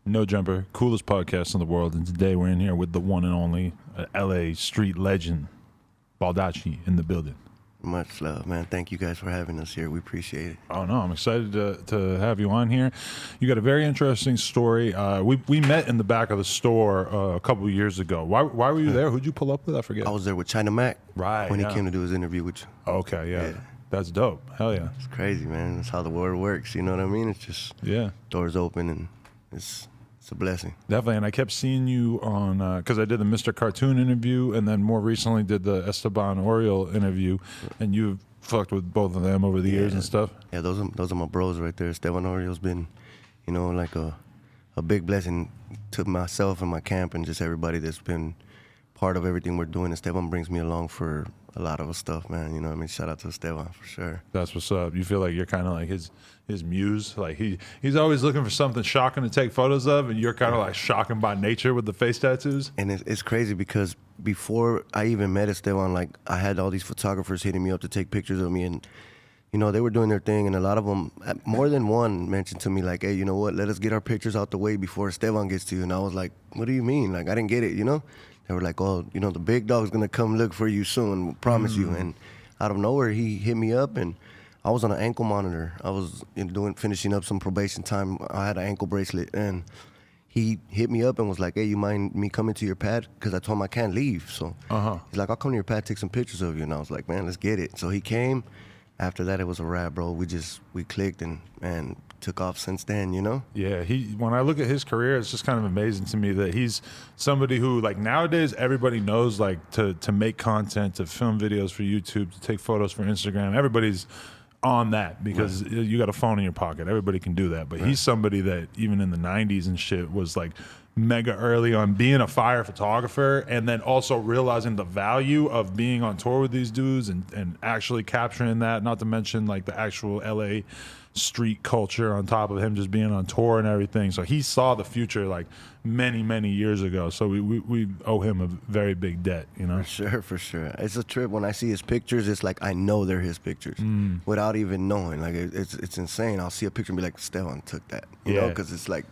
No Jumper, coolest podcast in the world. And today we're in here with the one and only LA street legend, Baldacci, in the building. Much love, man. Thank you guys for having us here. We appreciate it. Oh, no, I'm excited to have you on here. You got a very interesting story. We met in the back of the store a couple of years ago. Why were you there? Who'd you pull up with? I forget. I was there with China Mac. Right, when yeah. he came to do his interview with you. Okay, yeah. That's dope. Hell yeah. It's crazy, man. That's how the world works. You know what I mean? It's just doors open, and it's a blessing. Definitely. And I kept seeing you on, because I did the Mr. Cartoon interview, and then more recently did the Esteban Oriol interview, and you've fucked with both of them over the years and stuff. Yeah, those are my bros right there. Esteban Oriol's been, like a big blessing to myself and my camp and just everybody that's been part of everything we're doing. Esteban brings me along for a lot of stuff, man. You know what I mean? Shout out to Esteban for sure. That's what's up. You feel like you're kind of like his muse. Like he's always looking for something shocking to take photos of, and you're kind of like shocking by nature with the face tattoos. And it's crazy because before I even met Esteban, like I had all these photographers hitting me up to take pictures of me, and they were doing their thing, and a lot of them, more than one, mentioned to me like, "Hey, you know what? Let us get our pictures out the way before Esteban gets to you." And I was like, "What do you mean? Like I didn't get it, They were like, "Oh, the big dog's gonna come look for you soon, promise you." And out of nowhere, he hit me up, and I was on an ankle monitor. I was finishing up some probation time. I had an ankle bracelet, and he hit me up and was like, "Hey, you mind me coming to your pad?" Because I told him I can't leave. So he's like, "I'll come to your pad, take some pictures of you." And I was like, "Man, let's get it." So he came. After that, it was a wrap, bro. We clicked and took off since then, Yeah, when I look at his career, it's just kind of amazing to me that he's somebody who, like, nowadays everybody knows, like, to make content, to film videos for YouTube, to take photos for Instagram. Everybody's on that because you got a phone in your pocket. Everybody can do that. But he's somebody that even in the 90s and shit was like mega early on being a fire photographer, and then also realizing the value of being on tour with these dudes and actually capturing that, not to mention like the actual LA street culture on top of him just being on tour and everything. So he saw the future like many years ago. So we owe him a very big debt, For sure. It's a trip. When I see his pictures, it's like I know they're his pictures without even knowing. Like it's insane. I'll see a picture and be like, Esteban took that, because it's like,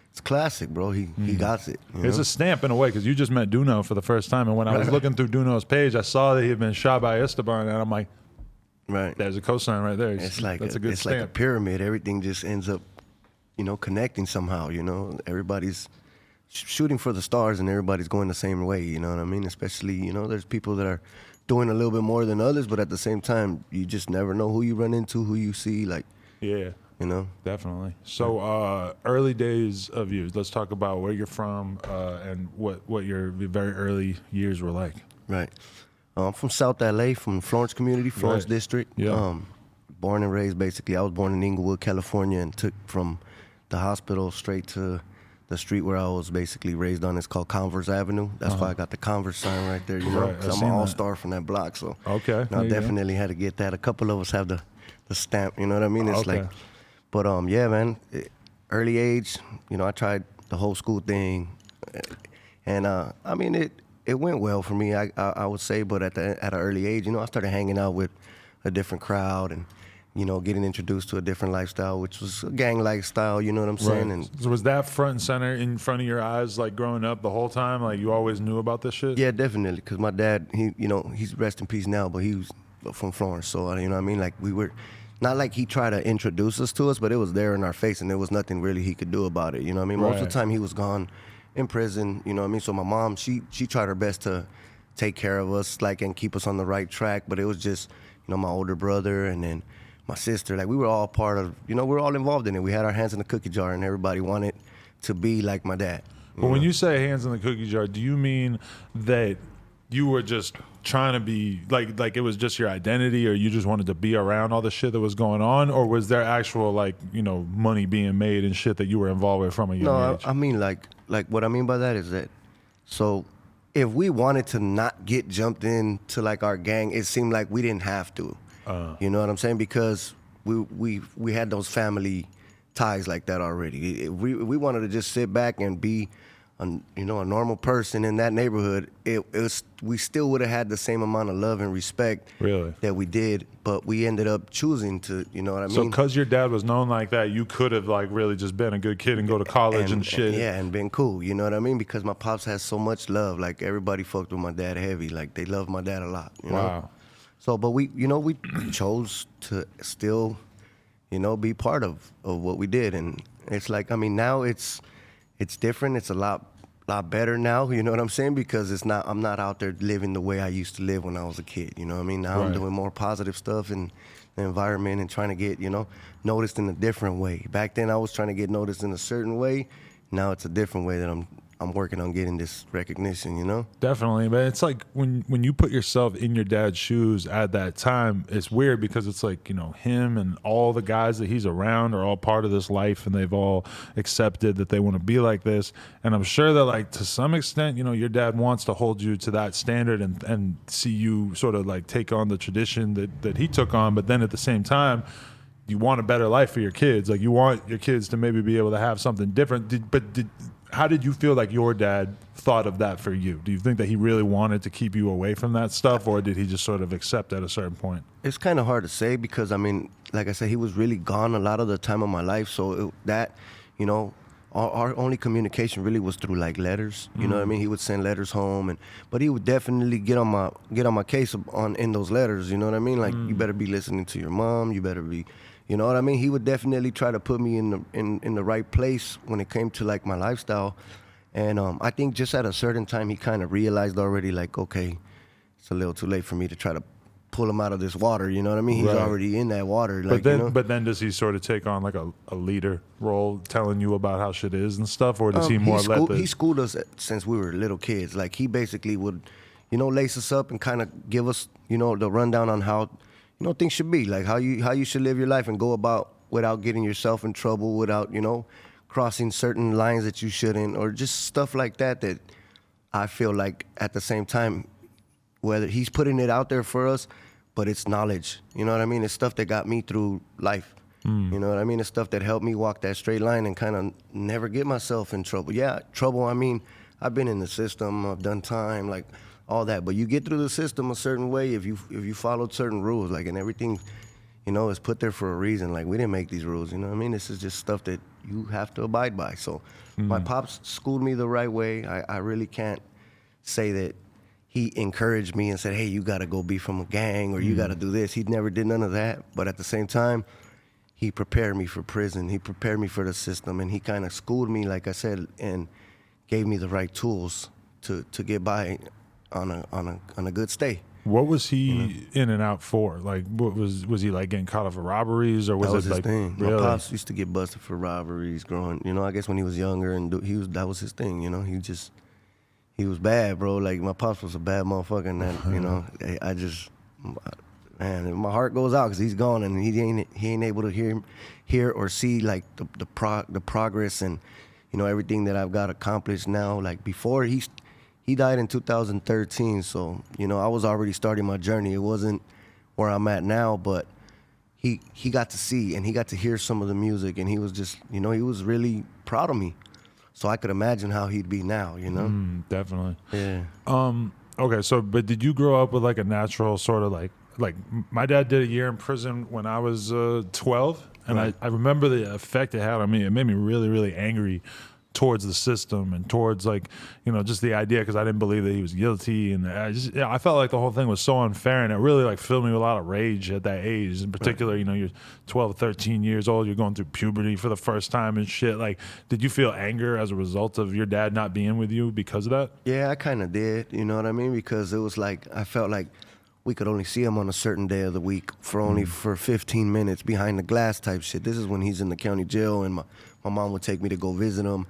it's classic, bro. He got it. It's a stamp in a way, because you just met Duno for the first time, and when I was looking through Duno's page, I saw that he had been shot by Esteban, and I'm like, there's a cosign right there. It's like that's a good stamp. Like a pyramid. Everything just ends up, connecting somehow. Everybody's shooting for the stars, and everybody's going the same way. You know what I mean? Especially, there's people that are doing a little bit more than others, but at the same time, you just never know who you run into, who you see. Like, definitely. So early days of you. Let's talk about where you're from and what your very early years were like. Right. I'm from South LA, from Florence community, Florence district. Yeah. Born and raised, basically. I was born in Inglewood, California, and took from the hospital straight to the street where I was basically raised on. It's called Converse Avenue. That's why I got the Converse sign right there, because I'm an all-star from that block. So okay. I definitely had to get that. A couple of us have the stamp, you know what I mean? It's like, but yeah, man, early age, I tried the whole school thing, and I mean, it went well for me, I would say, but at an early age, I started hanging out with a different crowd and, getting introduced to a different lifestyle, which was a gang lifestyle, you know what I'm saying? And so was that front and center in front of your eyes, like growing up the whole time? Like you always knew about this shit? Yeah, definitely, because my dad, he's rest in peace now, but he was from Florence, so, you know what I mean? Like we were, not like he tried to introduce us to us, but it was there in our face, and there was nothing really he could do about it, you know what I mean? Most of the time he was gone in prison, you know what I mean? So my mom, she tried her best to take care of us, like, and keep us on the right track, but it was just, my older brother and then my sister, like, we were all part of, we were all involved in it. We had our hands in the cookie jar, and everybody wanted to be like my dad. But when you say hands in the cookie jar, do you mean that you were just trying to be, like it was just your identity, or you just wanted to be around all the shit that was going on, or was there actual, like, money being made and shit that you were involved with from a young age? I mean, like what I mean by that is that, so if we wanted to not get jumped into like our gang, it seemed like we didn't have to. You know what I'm saying? Because we had those family ties like that already. We wanted to just sit back and be you know, a normal person in that neighborhood, we still would have had the same amount of love and respect Really? that we did, but we ended up choosing to, you know what I So mean? because your dad was known like that, you could have like really just been a good kid and go to college and shit. Yeah, and been cool, you know what I mean? Because my pops has so much love. Like, everybody fucked with my dad heavy. Like, they love my dad a lot, you know? Wow. So, but we, you know, we chose to still, you know, be part of what we did. And it's like, I mean, now it's different. It's a lot better now, you know what I'm saying? Because I'm not out there living the way I used to live when I was a kid, you know what I mean? Now I'm doing more positive stuff in the environment and trying to get, you know, noticed in a different way. Back then I was trying to get noticed in a certain way. Now it's a different way that I'm working on getting this recognition, you know? Definitely, but it's like when you put yourself in your dad's shoes at that time, it's weird because it's like, you know, him and all the guys that he's around are all part of this life and they've all accepted that they want to be like this. And I'm sure that like to some extent, you know, your dad wants to hold you to that standard and see you sort of like take on the tradition that he took on, but then at the same time, you want a better life for your kids. Like you want your kids to maybe be able to have something different. How did you feel like your dad thought of that for you? Do you think that he really wanted to keep you away from that stuff, or did he just sort of accept at a certain point? It's kind of hard to say because, I mean, like I said, he was really gone a lot of the time of my life. So you know, our only communication really was through like letters. You know what I mean? He would send letters home, but he would definitely get on my case in those letters. You know what I mean? Like, you better be listening to your mom. You better be. You know what I mean? He would definitely try to put me in the right place when it came to like my lifestyle. And I think just at a certain time, he kind of realized already, like, okay, it's a little too late for me to try to pull him out of this water. You know what I mean? He's already in that water. Like, But then does he sort of take on like a leader role, telling you about how shit is and stuff, or does he more he schooled us since we were little kids. Like, he basically would, you know, lace us up and kind of give us, you know, the rundown on how, you know, things should be, like how you should live your life and go about without getting yourself in trouble, without, you know, crossing certain lines that you shouldn't, or just stuff like that I feel like at the same time, whether he's putting it out there for us, but it's knowledge. You know what I mean? It's stuff that got me through life. You know what I mean? It's stuff that helped me walk that straight line and kind of never get myself in trouble. Yeah, trouble, I mean, I've been in the system, I've done time, like, all that, but you get through the system a certain way if you followed certain rules, like, and everything, you know, is put there for a reason. Like, we didn't make these rules, you know what I mean? This is just stuff that you have to abide by. So my pops schooled me the right way. I really can't say that he encouraged me and said, hey, you got to go be from a gang or you got to do this. He never did none of that, but at the same time, he prepared me for prison. He prepared me for the system, and he kind of schooled me, like I said, and gave me the right tools to get by on a good stay. What was he in and out for? Like, what was he like getting caught up for robberies, or was that was it his like thing? really? My pops used to get busted for robberies growing. You know, I guess when he was younger, and that was his thing. You know, he was bad, bro. Like, my pops was a bad motherfucker, and that, you know, I just, man, my heart goes out because he's gone, and he ain't able to hear or see like the progress and, you know, everything that I've got accomplished now. Like, before he died in 2013, so, you know, I was already starting my journey. It wasn't where I'm at now, but he got to see and he got to hear some of the music, and he was just, you know, he was really proud of me. So I could imagine how he'd be now, you know? Definitely. Yeah. Okay, so but did you grow up with like a natural sort of like my dad did a year in prison when I was 12, and Right. I remember the effect it had on me. It made me really, really angry towards the system and towards, like, you know, just the idea, because I didn't believe that he was guilty, and I felt like the whole thing was so unfair, and it really like filled me with a lot of rage at that age. In particular, you know, you're 12, 13 years old, you're going through puberty for the first time and shit. Like, did you feel anger as a result of your dad not being with you because of that? Yeah, I kind of did, you know what I mean? Because it was like, I felt like we could only see him on a certain day of the week for 15 minutes behind the glass type shit. This is when he's in the county jail, and my mom would take me to go visit him.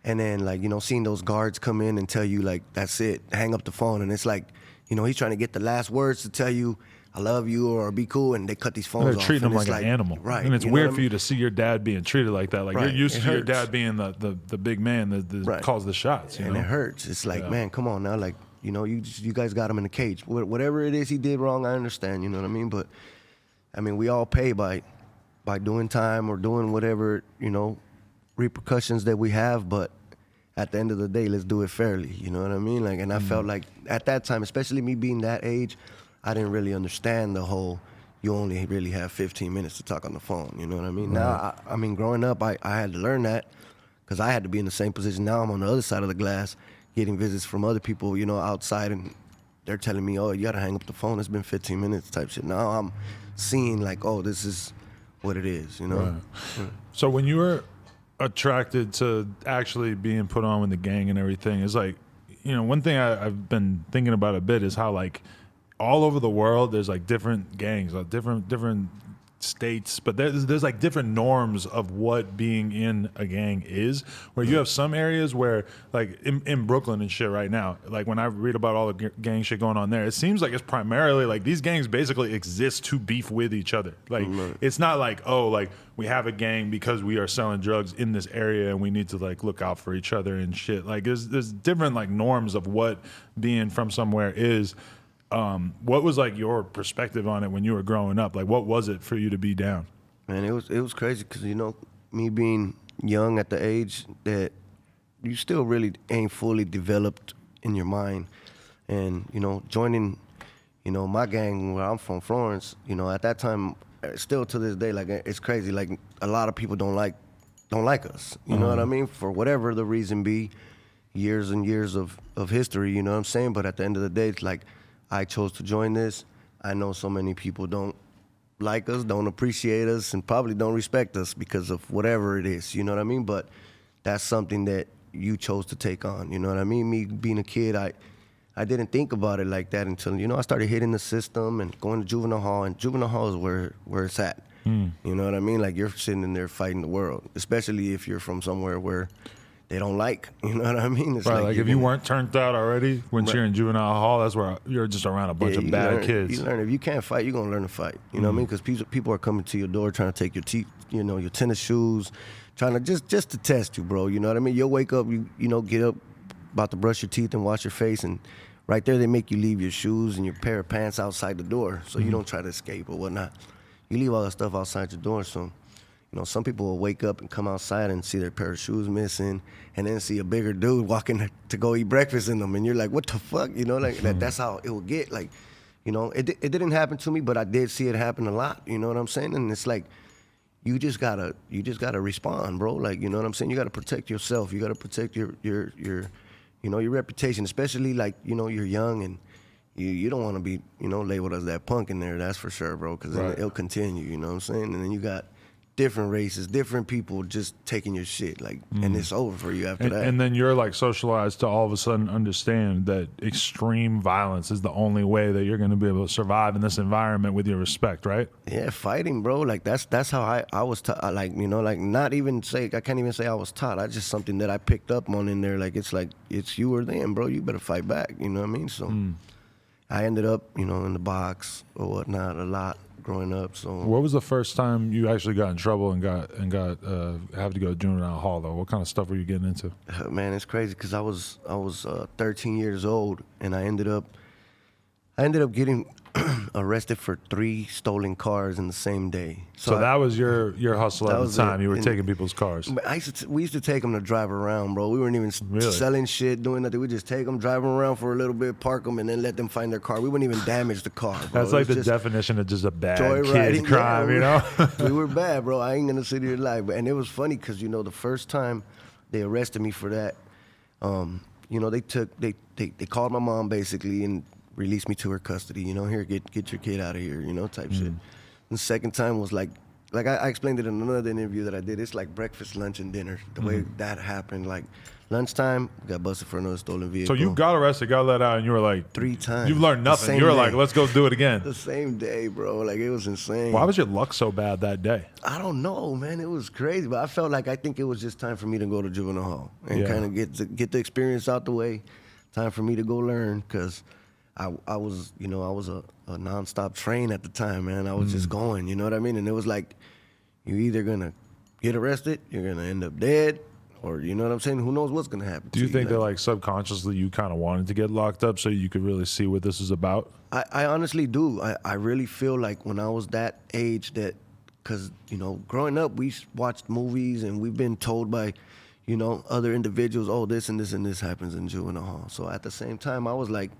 And then, like, you know, seeing those guards come in and tell you, like, that's it, hang up the phone. And it's like, you know, he's trying to get the last words to tell you, I love you or be cool, and they cut these phones They're off. treating him and like an animal, Right. And it's you know weird what I for you mean? to see your dad being treated like that. Like, Right. you're used It to your hurts. dad being the big man that calls the shots. You And know? it hurts. It's like, Yeah. man, come on now. Like, you know, you guys got him in a cage. Whatever it is he did wrong, I understand, you know what I mean? But, I mean, we all pay by doing time or doing whatever, you know, repercussions that we have. But at the end of the day, let's do it fairly. You know what I mean? Like, and I felt like at that time, especially me being that age, I didn't really understand the whole. You only really have 15 minutes to talk on the phone. You know what I mean? Right. Now, I mean, growing up, I had to learn that because I had to be in the same position. Now I'm on the other side of the glass, getting visits from other people, you know, outside, and they're telling me, "Oh, you gotta hang up the phone. It's been 15 minutes," type shit. Now I'm seeing like, "Oh, this is what it is," you know. Right. So when you were attracted to actually being put on with the gang and everything, is like, you know, one thing I've been thinking about a bit is how like all over the world there's like different gangs, like different states, but there's like different norms of what being in a gang is, where you have some areas where like in Brooklyn and shit right now, like when I read about all the gang shit going on there, it seems like it's primarily like these gangs basically exist to beef with each other. Like it's not like, oh, like we have a gang because we are selling drugs in this area and we need to like look out for each other and shit. Like there's different like norms of what being from somewhere is. What was like your perspective on it when you were growing up? Like, what was it for you to be down? Man, it was crazy because, you know, me being young at the age that you still really ain't fully developed in your mind, and, you know, joining, you know, my gang where I'm from, Florence, you know, at that time, still to this day, like, it's crazy. Like, a lot of people don't like us. You know what I mean? For whatever the reason be, years and years of history. You know what I'm saying? But at the end of the day, it's like, I chose to join this. I know so many people don't like us, don't appreciate us, and probably don't respect us because of whatever it is, you know what I mean? But that's something that you chose to take on, you know what I mean? Me being a kid, I didn't think about it like that until, you know, I started hitting the system and going to juvenile hall, and juvenile hall is where it's at. You know what I mean? Like, you're sitting in there fighting the world, especially if you're from somewhere where they don't like, you know what I mean? It's right, like if you weren't turned out already when you're in juvenile hall, that's where you're just around a bunch of bad kids. You learn, if you can't fight, you're gonna learn to fight. You know what I mean? Because people are coming to your door trying to take your teeth, you know, your tennis shoes, trying to just to test you, bro. You know what I mean? You'll wake up, you know, get up, about to brush your teeth and wash your face, and right there they make you leave your shoes and your pair of pants outside the door, so you don't try to escape or whatnot. You leave all that stuff outside your door, so. You know, some people will wake up and come outside and see their pair of shoes missing, and then see a bigger dude walking to go eat breakfast in them, and you're like, what the fuck? You know, like that's how it will get. Like, you know, it didn't happen to me, but I did see it happen a lot. You know what I'm saying? And it's like, you just gotta respond, bro. Like, you know what I'm saying? You gotta protect yourself. You gotta protect your you know, your reputation, especially like, you know, you're young and you don't want to be, you know, labeled as that punk in there. That's for sure, bro. Because it'll continue. You know what I'm saying? And then you got different races, different people just taking your shit, like, and it's over for you after that. And then you're like socialized to all of a sudden understand that extreme violence is the only way that you're going to be able to survive in this environment with your respect, right? Yeah, fighting, bro. Like that's how I was taught. Like, you know, like not even say, I can't even say I was taught. I just something that I picked up on in there. Like, it's you or them, bro. You better fight back. You know what I mean? So I ended up, you know, in the box or whatnot a lot growing up. So what was the first time you actually got in trouble and got have to go to juvenile hall though? What kind of stuff were you getting into? Man, it's crazy because I was 13 years old, and I ended up getting arrested for 3 stolen cars in the same day. So that was your hustle at the time. You were taking people's cars. We used to take them to drive around, bro. We weren't even selling shit, doing nothing. We just take them, drive them around for a little bit, park them, and then let them find their car. We wouldn't even damage the car, bro. That's like the definition of just a bad kid crime, you know? We were bad, bro. I ain't gonna sit here and lie. And it was funny because, you know, the first time they arrested me for that, you know, they called my mom basically and released me to her custody. You know, here, get your kid out of here, you know, type shit. And the second time was like I explained it in another interview that I did. It's like breakfast, lunch, and dinner. The way that happened, like lunchtime, got busted for another stolen vehicle. So you got arrested, got let out, and you were like 3 times. You've learned nothing. You were like, let's go do it again. The same day, bro. Like, it was insane. Why was your luck so bad that day? I don't know, man. It was crazy, but I think it was just time for me to go to juvenile hall and kind of get the experience out the way. Time for me to go learn, because I was, you know, I was a nonstop train at the time, man. I was just going, you know what I mean? And it was like, you're either gonna get arrested, you're gonna end up dead, or, you know what I'm saying? Who knows what's gonna happen? Do you think that, like, subconsciously you kind of wanted to get locked up so you could really see what this is about? I honestly do. I really feel like when I was that age, that, because, you know, growing up, we watched movies and we've been told by, you know, other individuals, oh, this and this and this happens in juvenile hall. So at the same time, I was like,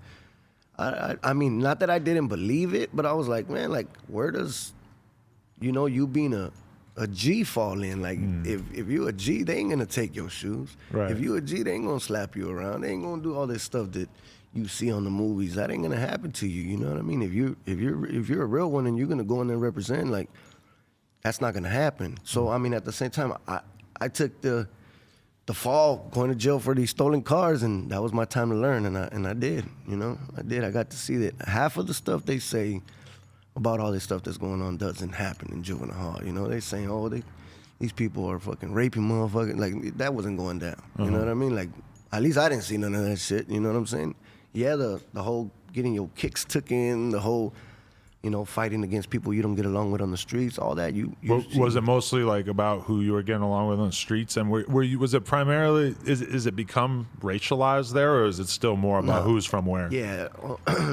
I mean, not that I didn't believe it, but I was like, man, like, where does, you know, you being a G fall in? Like, if you a G, they ain't gonna take your shoes. Right. If you a G, they ain't gonna slap you around. They ain't gonna do all this stuff that you see on the movies. That ain't gonna happen to you. You know what I mean? If you're a real one and you're gonna go in there and represent, like, that's not gonna happen. So I mean, at the same time, I took the fall going to jail for these stolen cars, and that was my time to learn, and I did. You know, I did. I got to see that half of the stuff they say about all this stuff that's going on doesn't happen in juvenile hall. You know, they saying, oh, these people are fucking raping motherfuckers. Like, that wasn't going down. You know what I mean? Like, at least I didn't see none of that shit. You know what I'm saying? Yeah, the whole getting your kicks took in, the whole, you know, fighting against people you don't get along with on the streets, all that. Was it mostly like about who you were getting along with on the streets, and were you? Was it primarily? Is it become racialized there, or is it still more about who's from where? Yeah,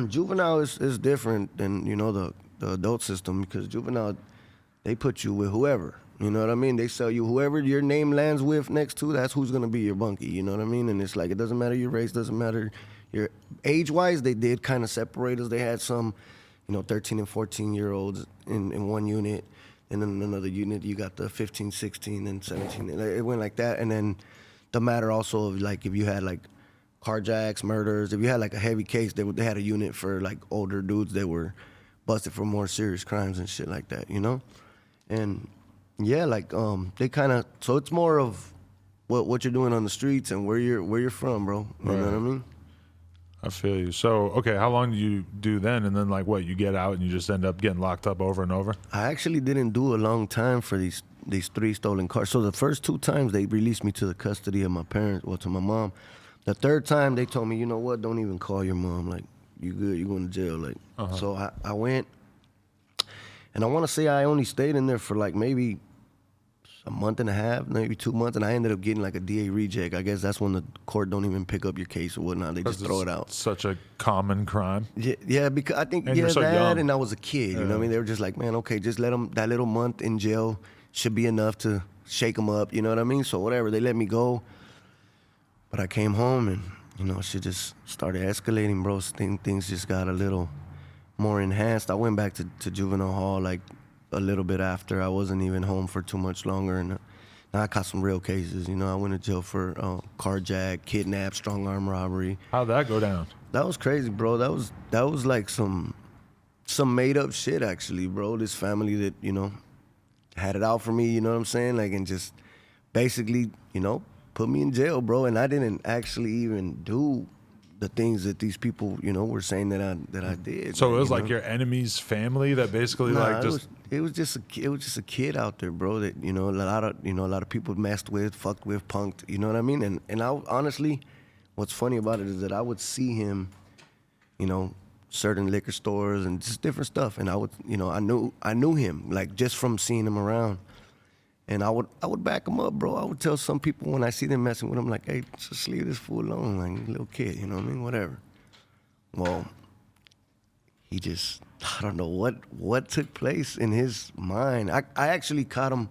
juvenile is different than, you know, the adult system, because juvenile, they put you with whoever. You know what I mean? They sell you whoever your name lands with next to, that's who's gonna be your bunkie. You know what I mean? And it's like, it doesn't matter your race, doesn't matter your age-wise. They did kind of separate us. They had some, you know, 13 and 14-year-olds in one unit, and then in another unit you got the 15, 16, and 17. It went like that. And then the matter also of, like, if you had like carjacks, murders, if you had like a heavy case, they had a unit for like older dudes that were busted for more serious crimes and shit like that, you know? And yeah, like they kind of, so it's more of what you're doing on the streets and where you're from, bro. You know what I mean? I feel you. So, okay, how long do you do then? And then, like, what, you get out and you just end up getting locked up over and over? I actually didn't do a long time for these 3 stolen cars. So the first 2 times they released me to the custody of my parents, well, to my mom. The 3rd time they told me, you know what, don't even call your mom. Like, you good, you going to jail. Like, so I went, and I want to say I only stayed in there for like maybe a month and a half, maybe 2 months, and I ended up getting like a DA reject. I guess that's when the court don't even pick up your case or whatnot. They just throw it out. Such a common crime. Yeah, because I think, you're so young. And I was a kid, you know what I mean? They were just like, man, okay, just let them, that little month in jail should be enough to shake them up, you know what I mean? So whatever, they let me go. But I came home and, you know, shit just started escalating, bro. Things just got a little more enhanced. I went back to juvenile hall like a little bit after. I wasn't even home for too much longer, and now I caught some real cases. You know, I went to jail for carjack, kidnap, strong arm robbery. How'd that go down? That was crazy, bro. That was like some made up shit, actually, bro. This family that, you know, had it out for me, you know what I'm saying? Like, and just basically, you know, put me in jail, bro. And I didn't actually even do the things that these people, you know, were saying that I did. So it was like, like your enemy's family that basically like just. It was just a kid out there, bro. That, you know, a lot of people messed with, fucked with, punked. You know what I mean? And I honestly, what's funny about it is that I would see him, you know, certain liquor stores and just different stuff, and I would, you know, I knew him, like, just from seeing him around. And I would back him up, bro. I would tell some people when I see them messing with him, like, hey, just leave this fool alone, like, little kid, you know what I mean? Whatever. Well, he just, I don't know what took place in his mind. I actually caught him,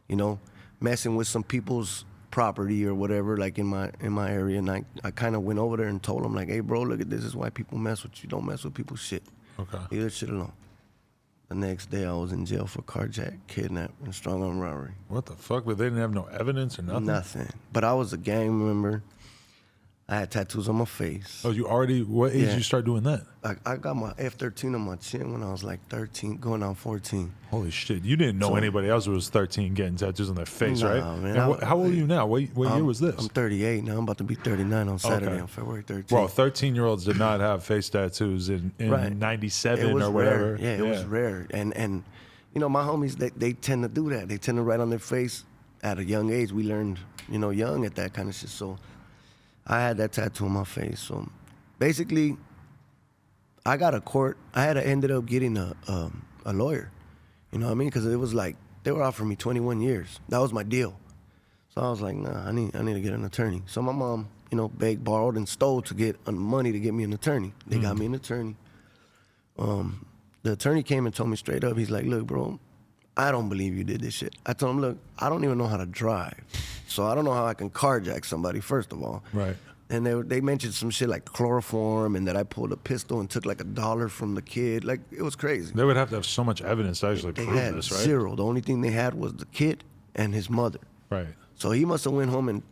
you know, messing with some people's property or whatever, like in my area, and I kind of went over there and told him, like, hey, bro, look at this. This is why people mess with you. Don't mess with people's shit. Okay. Leave that shit alone. The next day, I was in jail for carjack, kidnap, and strong arm robbery. What the fuck? But they didn't have no evidence or nothing? Nothing. But I was a gang member. I had tattoos on my face. Oh, you already, what age did you start doing that? I got my F-13 on my chin when I was like 13, going on 14. Holy shit. You didn't know anybody else who was 13 getting tattoos on their face, Nah, right? Man, And how old are you now? What year was this? I'm 38 now. I'm about to be 39 on Saturday, on February 13th. Well, 13-year-olds did not have face tattoos in Right. 97 it was or whatever. Rare. Yeah, it was rare. And you know, my homies, they tend to do that. They tend to write on their face at a young age. We learned, you know, young at that kind of shit. So I had that tattoo on my face. So basically, I got a court. I had to ended up getting a lawyer. You know what I mean? Because it was like they were offering me 21 years. That was my deal. So I was like, nah, I need to get an attorney. So my mom, you know, begged, borrowed, and stole to get money to get me an attorney. They got me an attorney. The attorney came and told me straight up, he's like, look, bro, I don't believe you did this shit. I told him, look, I don't even know how to drive. so I don't know how I can carjack somebody, first of all. Right. And they mentioned some shit like chloroform, and that I pulled a pistol and took like $1 from the kid. Like, it was crazy. They would have to have so much evidence to actually They prove had this, right? zero. The only thing they had was the kid and his mother. Right. So he must have went home and,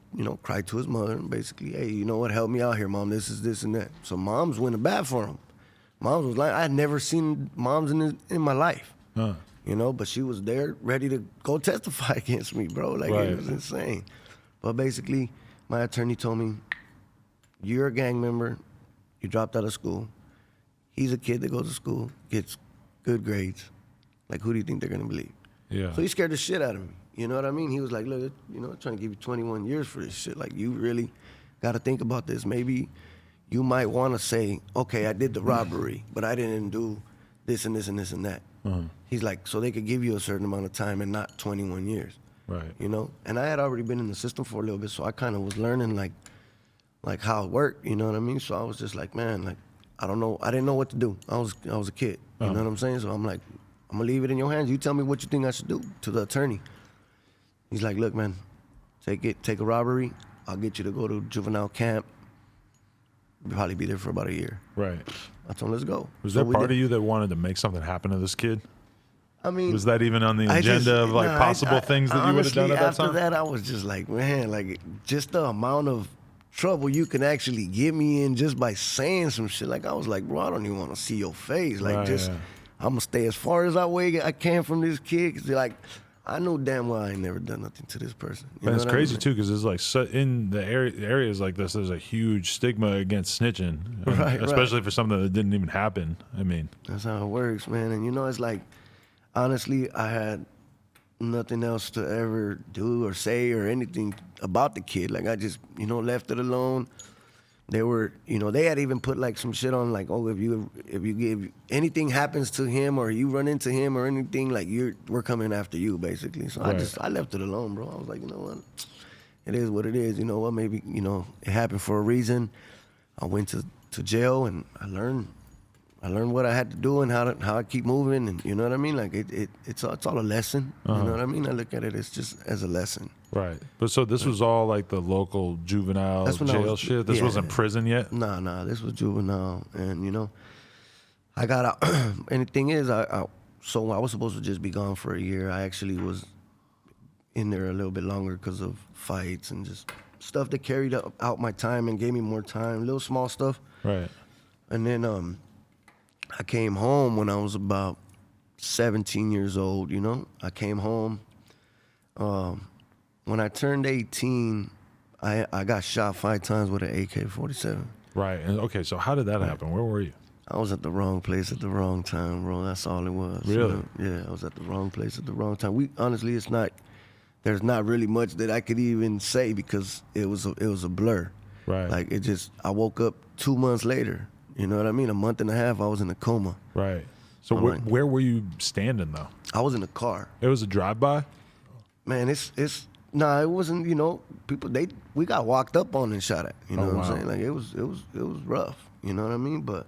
cried to his mother and basically, hey, you know what, help me out here, Mom. This is this and that. So Mom's went to bat for him. Mom's was like, I had never seen moms in my life. But she was there ready to go testify against me, bro. Like, Right. It was insane. But basically, my attorney told me, you're a gang member. You dropped out of school. He's a kid that goes to school, gets good grades. Like, who do you think they're going to believe? Yeah. So he scared the shit out of me. You know what I mean? He was like, look, I'm trying to give you 21 years for this shit. Like, you really got to think about this. Maybe you might want to say, okay, I did the robbery, but I didn't do this and this and this and that. He's like, so they could give you a certain amount of time and not 21 years. Right. And I had already been in the system for a little bit, so I kind of was learning, like how it worked, you know what I mean? So I was just like, man, like, I don't know. I didn't know what to do. I was a kid, you know what I'm saying? So I'm like, I'm going to leave it in your hands. You tell me what you think I should do, to the attorney. He's like, look, man, take a robbery. I'll get you to go to juvenile camp. You'll probably be there for about a year. Right. I told him, let's go. Was there part of you that wanted to make something happen to this kid? I mean, Was that even on the agenda of like possible things that you would have done at that honestly, time? after that, I was just like, man, like, just the amount of trouble you can actually get me in just by saying some shit. Like, I was like, bro, I don't even want to see your face. Like, Right, just, yeah. I'm going to stay as far as I can from this kid. Cause like, I know damn well I ain't never done nothing to this person. You But know it's what I crazy mean? too, because it's like in the areas like this, there's a huge stigma against snitching, and Right. especially for something that didn't even happen. I mean, That's how it works, man. And it's like, honestly, I had nothing else to ever do or say or anything about the kid. Like, I just, left it alone. They were, they had even put like some shit on, like, oh, if anything happens to him or you run into him or anything, like, we're coming after you, basically. So Right. I left it alone, bro. I was like, you know what, it is what it is. You know what, maybe, it happened for a reason. I went to jail and I learned what I had to do and how I keep moving, and you know what I mean. Like it's all a lesson. You know what I mean. I look at it as just as a lesson. right. But so this was all like the local juvenile That's when I jail was- shit. This yeah. wasn't prison yet. Nah, this was juvenile, and I got out. And the thing is, so I was supposed to just be gone for a year. I actually was in there a little bit longer because of fights and just stuff that carried out my time and gave me more time. Little small stuff. Right. And then I came home when I was about 17 years old, I came home. When I turned 18, I got shot 5 times with an AK-47. Right. And okay, so how did that happen? Where were you? I was at the wrong place at the wrong time, bro. That's all it was. Really? Yeah, I was at the wrong place at the wrong time. Honestly, there's not really much that I could even say because it was a blur. Right. Like, I woke up 2 months later. You know what I mean? A month and a half, I was in a coma. Right. So I'm like- where were you standing though? I was in a car. It was a drive-by? Man, it wasn't, we got walked up on and shot at. You know Oh, what wow. I'm saying? Like, it was rough. You know what I mean? But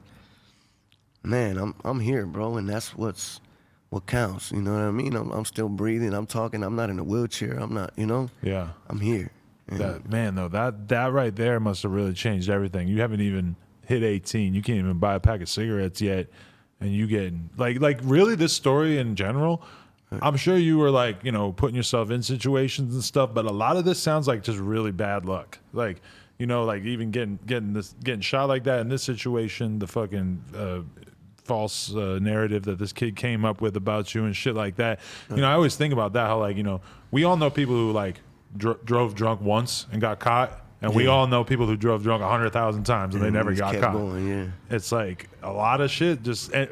man, I'm here, bro, and that's what counts. You know what I mean? I'm still breathing. I'm talking. I'm not in a wheelchair. I'm not. Yeah. I'm here. And That man though, that right there must have really changed everything. You haven't even hit 18. You can't even buy a pack of cigarettes yet, and you getting like really this story in general. I'm sure you were like, putting yourself in situations and stuff, but a lot of this sounds like just really bad luck. Like, like even getting shot like that in this situation, the fucking false narrative that this kid came up with about you and shit like that. I always think about that, how like, we all know people who like drove drunk once and got caught. And we all know people who drove drunk 100,000 times and they never just got kept caught. going, yeah. It's like a lot of shit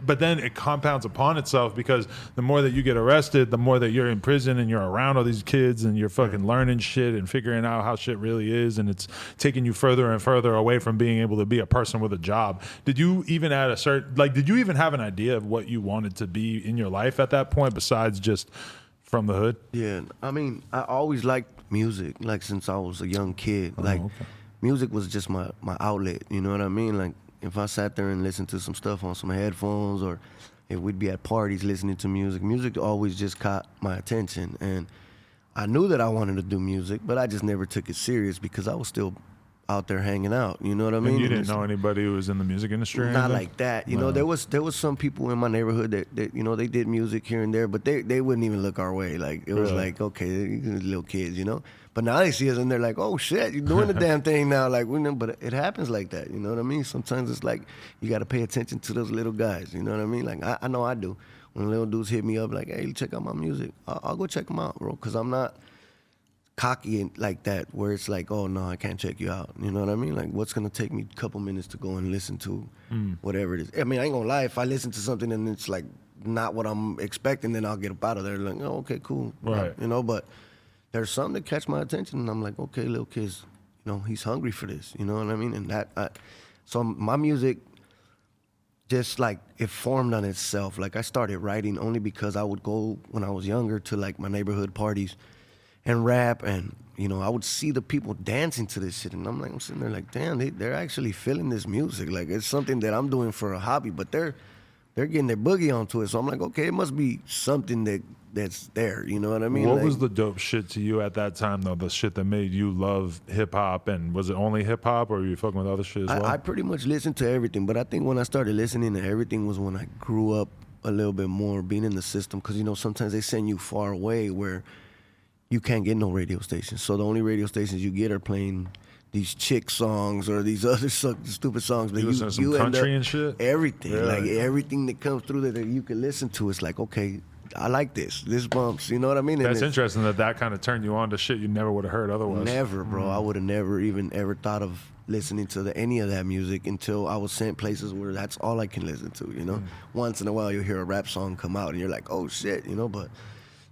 but then it compounds upon itself because the more that you get arrested, the more that you're in prison and you're around all these kids and you're fucking learning shit and figuring out how shit really is, and it's taking you further and further away from being able to be a person with a job. Did you even did you even have an idea of what you wanted to be in your life at that point besides just from the hood? Yeah, I mean, I always liked music, like since I was a young kid. Okay. Music was just my outlet, you know what I mean? Like, if I sat there and listened to some stuff on some headphones, or if we'd be at parties listening to music always just caught my attention. And I knew that I wanted to do music, but I just never took it serious because I was still out there hanging out. You know what I mean? And you didn't it's know anybody who was in the music industry or not anything? like that. You No. know, there was some people in my neighborhood that you know they did music here and there, but they wouldn't even look our way. Like it was Really? like, okay, these little kids, you know. But now they see us and they're like, oh shit, you're doing the damn thing now. Like we know, but it happens like that. You know what I mean? Sometimes it's like you got to pay attention to those little guys. You know what I mean? Like I know I do. When little dudes hit me up like, hey, check out my music, I'll go check them out, bro, because I'm not cocky and like that where it's like, oh no, I can't check you out. You know what I mean? Like what's gonna take me a couple minutes to go and listen to whatever it is. I mean, I ain't gonna lie, if I listen to something and it's like not what I'm expecting, then I'll get up out of there like, oh, okay, cool. Right. You know, but there's something that catch my attention and I'm like, okay, little kid's, you know, he's hungry for this. You know what I mean? And so my music just like it formed on itself. Like I started writing only because I would go when I was younger to like my neighborhood parties and rap, and you know I would see the people dancing to this shit, and I'm sitting there like, damn, they're actually feeling this music. Like it's something that I'm doing for a hobby, but they're getting their boogie onto it. So I'm like, okay, it must be something that's there. You know what I mean? What like, was the dope shit to you at that time, though? The shit that made you love hip hop, and was it only hip hop, or were you fucking with other shit as well? I pretty much listened to everything, but I think when I started listening to everything was when I grew up a little bit more, being in the system, because you know sometimes they send you far away where you can't get no radio stations. So the only radio stations you get are playing these chick songs or these other stupid songs. But You listen to some end country up and shit? everything, Really? like everything that comes through that you can listen to. It's like, okay, I like this. This bumps. You know what I mean? And That's it's interesting that kind of turned you on to shit you never would have heard otherwise. never, bro. I would have never even ever thought of listening to any of that music until I was sent places where that's all I can listen to. You know, once in a while you'll hear a rap song come out and you're like, oh shit, you know, but.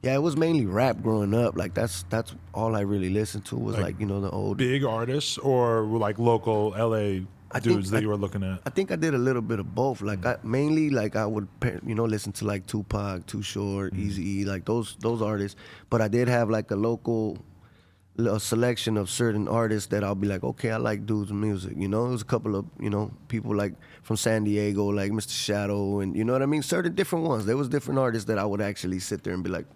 Yeah, it was mainly rap growing up. Like that's all I really listened to was like you know the old. Big artists or like local LA dudes that you were looking at? I think I did a little bit of both. Like mainly like I would you know listen to like Tupac, Too Short, Eazy-E, like those artists. But I did have like a selection of certain artists that I'll be like, okay, I like dude's music. You know, there was a couple of you know people like from San Diego, like Mr. Shadow, and you know what I mean. Certain different ones. There was different artists that I would actually sit there and be like.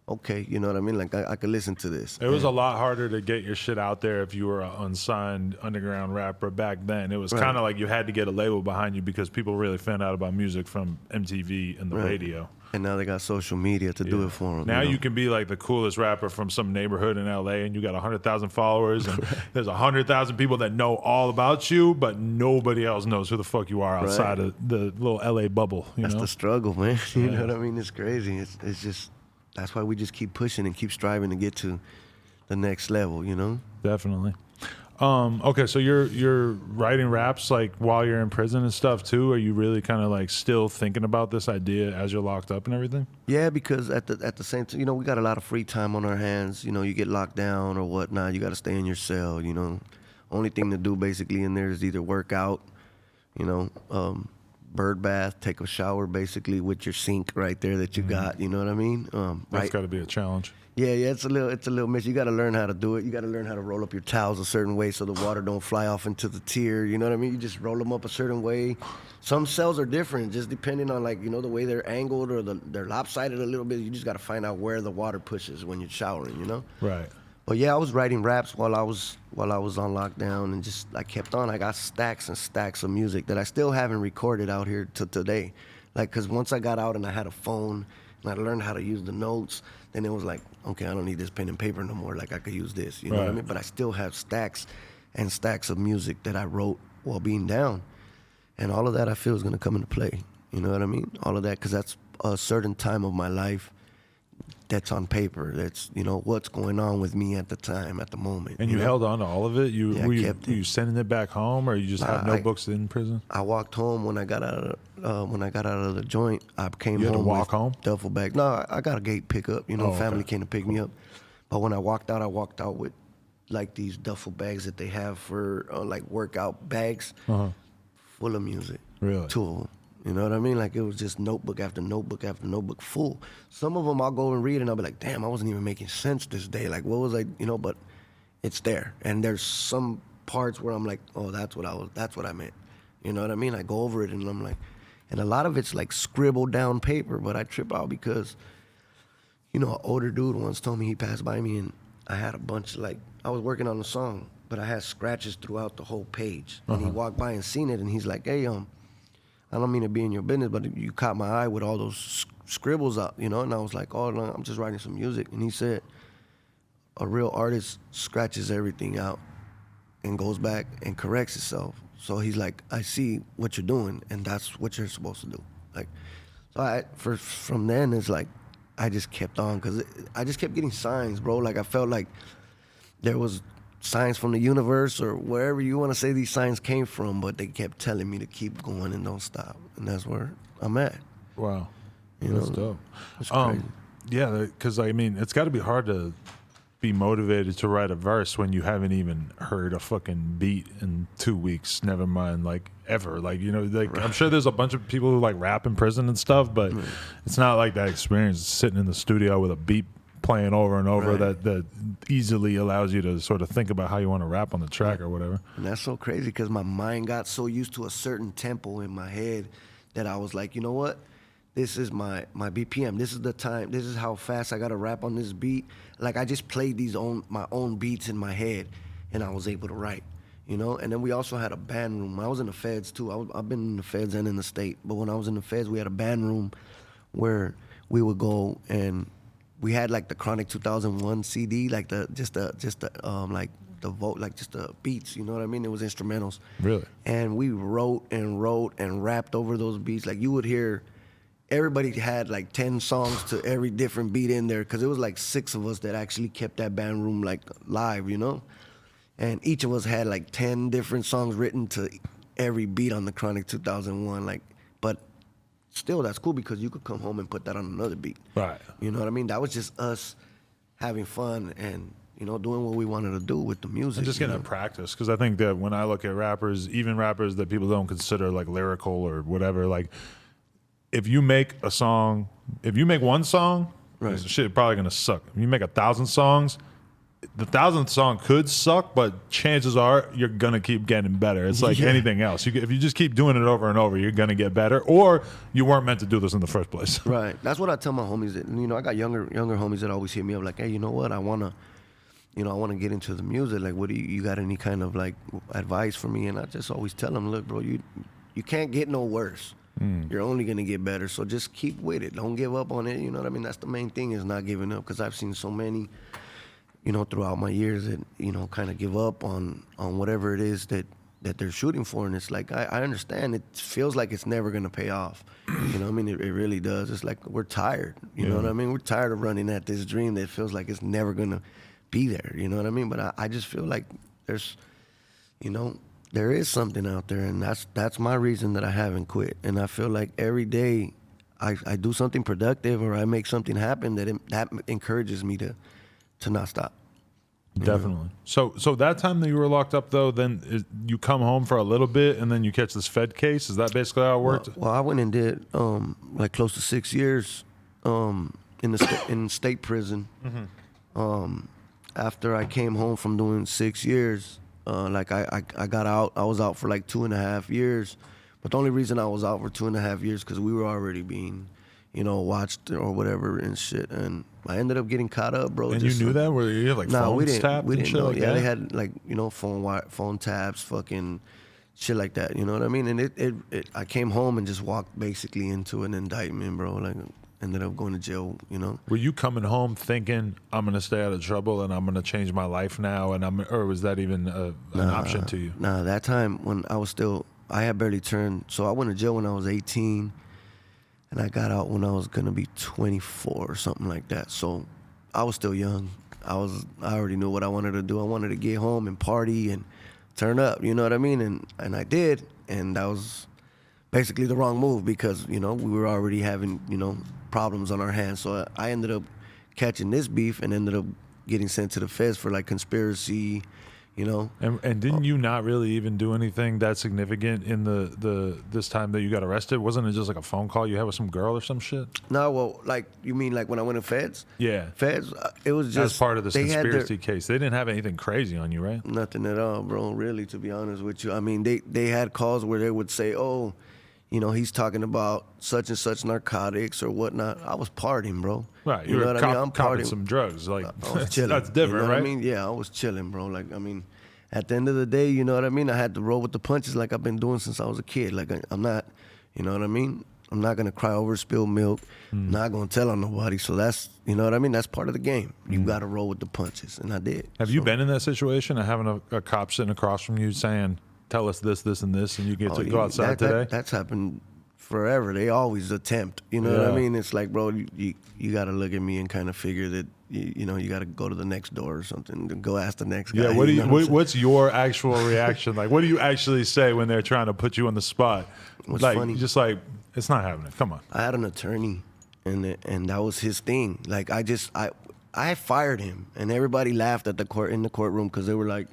Okay, you know what I mean? Like, I could listen to this. It was a lot harder to get your shit out there if you were an unsigned underground rapper back then. It was kind of like you had to get a label behind you because people really found out about music from MTV and the radio. And now they got social media to do it for them. Now you know? you can be like the coolest rapper from some neighborhood in LA and you got 100,000 followers and there's 100,000 people that know all about you, but nobody else knows who the fuck you are outside of the little LA bubble. You That's know? the struggle, man. You know what I mean? It's crazy. It's just... That's why we just keep pushing and keep striving to get to the next level, you know? Definitely. Okay, so you're writing raps like while you're in prison and stuff too. Are you really kind of like still thinking about this idea as you're locked up and everything? Yeah, because at the same time, you know, we got a lot of free time on our hands. You know, you get locked down or whatnot. You got to stay in your cell. You know, only thing to do basically in there is either work out, you know, bird bath, take a shower basically with your sink right there that you got. You know what I mean? That's got to be a challenge. Yeah, it's a little mess. You got to learn how to do it. You got to learn how to roll up your towels a certain way so the water don't fly off into the tier. You know what I mean? You just roll them up a certain way. Some cells are different, just depending on like you know the way they're angled or they're lopsided a little bit. You just got to find out where the water pushes when you're showering. You know? Right. But yeah, I was writing raps while I was on lockdown, and just I kept on. I got stacks and stacks of music that I still haven't recorded out here to today. Like, cause once I got out and I had a phone and I learned how to use the notes, then it was like, okay, I don't need this pen and paper no more. Like I could use this, you know what I mean? But I still have stacks and stacks of music that I wrote while being down, and all of that I feel is gonna come into play. You know what I mean? All of that, cause that's a certain time of my life. That's on paper. That's you know what's going on with me at the time, at the moment. And you know? held on to all of it. Yeah, Were I kept it. you sending it back home, or you just have notebooks in prison? I walked home when I got out of the joint. I came You had to home walk with home? duffel bag. No, I got a gate pickup. You know, Oh, family okay. came to pick me up. But when I walked out with like these duffel bags that they have for like workout bags, full of music. Really? 2 of them. You know what I mean? Like it was just notebook after notebook after notebook full. Some of them I'll go and read and I'll be like, damn, I wasn't even making sense this day. Like what was I, you know, but it's there. And there's some parts where I'm like, oh, that's what I meant. You know what I mean? I go over it and I'm like, and a lot of it's like scribbled down paper, but I trip out because, You know, an older dude once told me, he passed by me and I had a bunch of like, I was working on a song, but I had scratches throughout the whole page. And he walked by and seen it and he's like, hey, I don't mean to be in your business, but you caught my eye with all those scribbles out, you know? And I was like, oh, no, I'm just writing some music. And he said, a real artist scratches everything out and goes back and corrects itself. So he's like, I see what you're doing, and that's what you're supposed to do. Like, so from then, it's like, I just kept on, because I just kept getting signs, bro. Like, I felt like there was signs from the universe or wherever you want to say these signs came from, but they kept telling me to keep going and don't stop. And that's where I'm at. Wow. You That's know? dope. It's crazy. Yeah, because I mean, it's got to be hard to be motivated to write a verse when you haven't even heard a fucking beat in 2 weeks. Never mind, like ever. Like, you know, like I'm sure there's a bunch of people who like rap in prison and stuff, but it's not like that experience sitting in the studio with a beat playing over and over that easily allows you to sort of think about how you want to rap on the track or whatever. And that's so crazy because my mind got so used to a certain tempo in my head that I was like, you know what? This is my BPM. This is the time. This is how fast I got to rap on this beat. Like, I just played my own beats in my head, and I was able to write, you know? And then we also had a band room. I was in the feds, too. I've been in the feds and in the state. But when I was in the feds, we had a band room where we would go, and we had, like, the Chronic 2001 CD, like, just the beats, you know what I mean? It was instrumentals. Really? And we wrote and rapped over those beats. Like, you would hear... Everybody had like 10 songs to every different beat in there because it was like 6 of us that actually kept that band room like live, you know? And each of us had like 10 different songs written to every beat on the Chronic 2001. Like, but still, that's cool because you could come home and put that on another beat. Right. You know what I mean? That was just us having fun and, you know, doing what we wanted to do with the music. And just getting practice, because I think that when I look at rappers, even rappers that people don't consider like lyrical or whatever, like, if you make one song, shit probably gonna suck. If you make 1,000 songs, the 1,000th song could suck, but chances are you're gonna keep getting better. It's like anything else. If you just keep doing it over and over, you're gonna get better. Or you weren't meant to do this in the first place. Right. That's what I tell my homies. That, you know, I got younger homies that always hit me up like, hey, you know what? I wanna get into the music. Like, what do you got any kind of like advice for me? And I just always tell them, look, bro, you can't get no worse. You're only going to get better, so just keep with it. Don't give up on it, you know what I mean? That's the main thing, is not giving up, because I've seen so many, you know, throughout my years that, you know, kind of give up on whatever it is that they're shooting for, and it's like, I understand. It feels like it's never going to pay off, you know what I mean? It really does. It's like we're tired, you know what I mean? We're tired of running at this dream that feels like it's never going to be there, you know what I mean? But I just feel like there's, you know, there is something out there, and that's my reason that I haven't quit. And I feel like every day I do something productive or I make something happen that encourages me to not stop. Definitely. So that time that you were locked up, though, then you come home for a little bit and then you catch this Fed case? Is that basically how it worked? Well, I went and did like close to 6 years in state prison. After I came home from doing 6 years, like I got out. I was out for like 2.5 years, but the only reason I was out for 2.5 years because we were already being, you know, watched or whatever and shit. And I ended up getting caught up, bro. And you knew that? Were you like phones tapped? We didn't know. Like yeah, that? They had like, you know, phone taps, fucking shit like that. You know what I mean? And I came home and just walked basically into an indictment, bro. Like, ended up going to jail, you know. Were you coming home thinking, I'm going to stay out of trouble and I'm going to change my life now? Or was that even an option to you? Nah, that time when I had barely turned, so I went to jail when I was 18, and I got out when I was going to be 24 or something like that. So I was still young. I already knew what I wanted to do. I wanted to get home and party and turn up, you know what I mean? And I did, and that was basically the wrong move because, you know, we were already having, you know, problems on our hands. So I ended up catching this beef and ended up getting sent to the feds for like conspiracy, you know. And didn't you not really even do anything that significant in this time that you got arrested? Wasn't it just like a phone call you had with some girl or some shit? No, well, like, you mean like when I went to feds? Yeah. Feds, it was just... As part of this conspiracy case. They didn't have anything crazy on you, right? Nothing at all, bro, really, to be honest with you. I mean, they had calls where they would say, oh, you know, he's talking about such and such narcotics or whatnot. I was partying, bro. Right, You know what I mean? I'm copping partying. some drugs. Like I was chilling. that's different, you know right? What I mean? Yeah, I was chilling, bro. Like, I mean, at the end of the day, you know what I mean? I had to roll with the punches like I've been doing since I was a kid. Like, I'm not, you know what I mean? I'm not gonna cry over spilled milk. Not gonna tell on nobody. So that's, you know what I mean? That's part of the game. You gotta roll with the punches, and I did. Have you been in that situation of having a cop sitting across from you saying, "Tell us this, this, and this," and you get to go outside today? That's happened forever. They always attempt. You know what I mean? It's like, bro, you got to look at me and kind of figure that you know you got to go to the next door or something. And go ask the next guy. Yeah. What's your actual reaction? Like, what do you actually say when they're trying to put you on the spot? What's like, funny? just like it's not happening. Come on. I had an attorney, and that was his thing. Like I fired him, and everybody laughed at in the courtroom because they were like,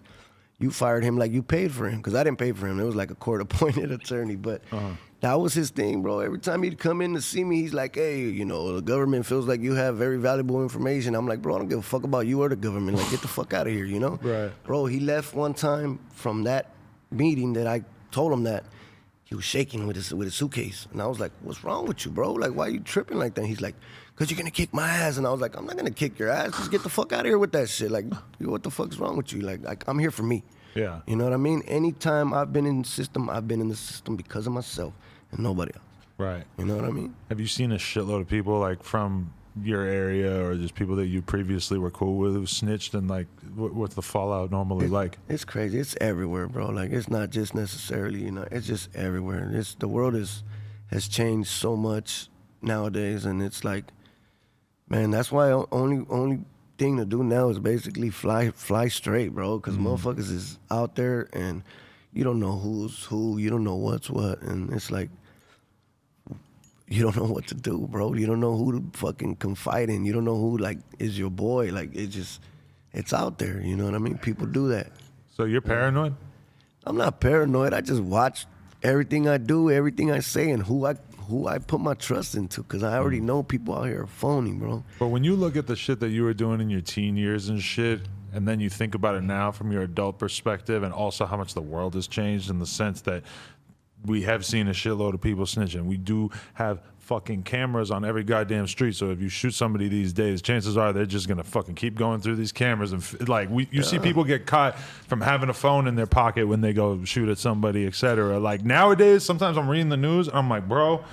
"You fired him like you paid for him," because I didn't pay for him. It was like a court-appointed attorney, but that was his thing, bro. Every time he'd come in to see me, he's like, "Hey, you know, the government feels like you have very valuable information." I'm like, "Bro, I don't give a fuck about you or the government. Like, get the fuck out of here," you know? Right. Bro, he left one time from that meeting that I told him that. He was shaking with his suitcase, and I was like, "What's wrong with you, bro? Like, why are you tripping like that?" He's like, "Cause you're gonna kick my ass," and I was like, "I'm not gonna kick your ass. Just get the fuck out of here with that shit. Like, what the fuck's wrong with you? Like I'm here for me." Yeah. You know what I mean? Anytime I've been in the system, I've been in the system because of myself and nobody else. Right. You know what I mean? Have you seen a shitload of people like from your area or just people that you previously were cool with who snitched, and like what's the fallout normally like? It's crazy. It's everywhere, bro. Like, it's not just necessarily, you know, it's just everywhere. The world has changed so much nowadays, and it's like, man, that's why only thing to do now is basically fly straight, bro, because motherfuckers is out there, and you don't know who's who, you don't know what's what, and it's like, you don't know what to do, bro. You don't know who to fucking confide in. You don't know who, like, is your boy. Like, it's out there, you know what I mean? People do that. So you're paranoid? I'm not paranoid. I just watch everything I do, everything I say, and who I put my trust into, because I already know people out here are phony, bro. But when you look at the shit that you were doing in your teen years and shit, and then you think about it now from your adult perspective, and also how much the world has changed in the sense that we have seen a shitload of people snitching. We do have fucking cameras on every goddamn street. So if you shoot somebody these days, chances are they're just gonna fucking keep going through these cameras. And like you see people get caught from having a phone in their pocket when they go shoot at somebody, etc. Like nowadays, sometimes I'm reading the news and I'm like, bro,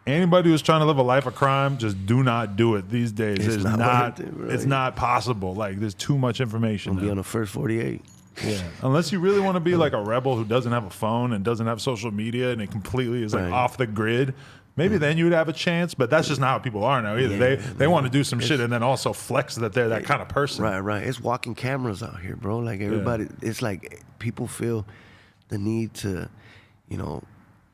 anybody who's trying to live a life of crime, just do not do it these days. It's not possible. Like, there's too much information. Be on the first 48. Yeah, unless you really want to be like a rebel who doesn't have a phone and doesn't have social media and it completely is like off the grid, maybe then you would have a chance. But that's just not how people are now either. They want to do some shit and then also flex that they're that kind of person. Right. It's walking cameras out here, bro. Like, everybody, it's like people feel the need to, you know,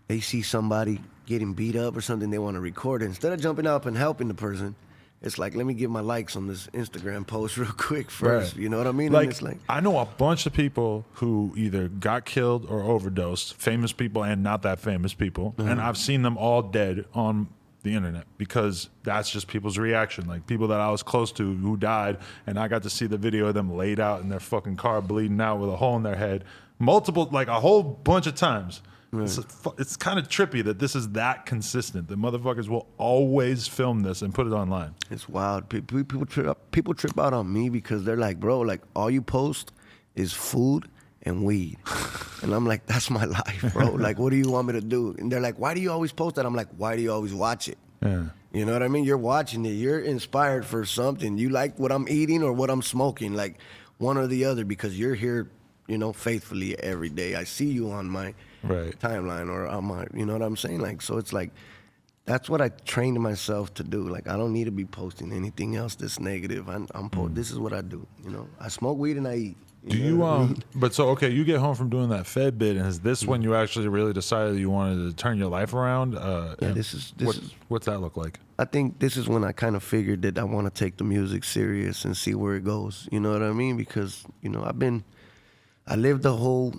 they see somebody getting beat up or something, they want to record it. Instead of jumping up and helping the person, it's like, let me get my likes on this Instagram post real quick first. Right. You know what I mean? Like, and it's like, I know a bunch of people who either got killed or overdosed, famous people and not that famous people, and I've seen them all dead on the internet because that's just people's reaction. Like, people that I was close to who died, and I got to see the video of them laid out in their fucking car bleeding out with a hole in their head multiple, like a whole bunch of times. Right. It's kind of trippy that this is that consistent. The motherfuckers will always film this and put it online. It's wild. People trip out on me because they're like, bro, like, all you post is food and weed. And I'm like, that's my life, bro. Like, what do you want me to do? And they're like, why do you always post that? I'm like, why do you always watch it? Yeah. You know what I mean? You're watching it. You're inspired for something. You like what I'm eating or what I'm smoking, like one or the other, because you're here, you know, faithfully every day. I see you on my timeline or on my, you know what I'm saying? Like, so it's like, that's what I trained myself to do. Like, I don't need to be posting anything else that's negative. This is what I do. You know, I smoke weed and I eat. Do you But so okay, you get home from doing that Fed bit, and is this when you actually really decided that you wanted to turn your life around? Yeah, what's that look like? I think this is when I kind of figured that I want to take the music serious and see where it goes. You know what I mean? Because, you know, I lived the whole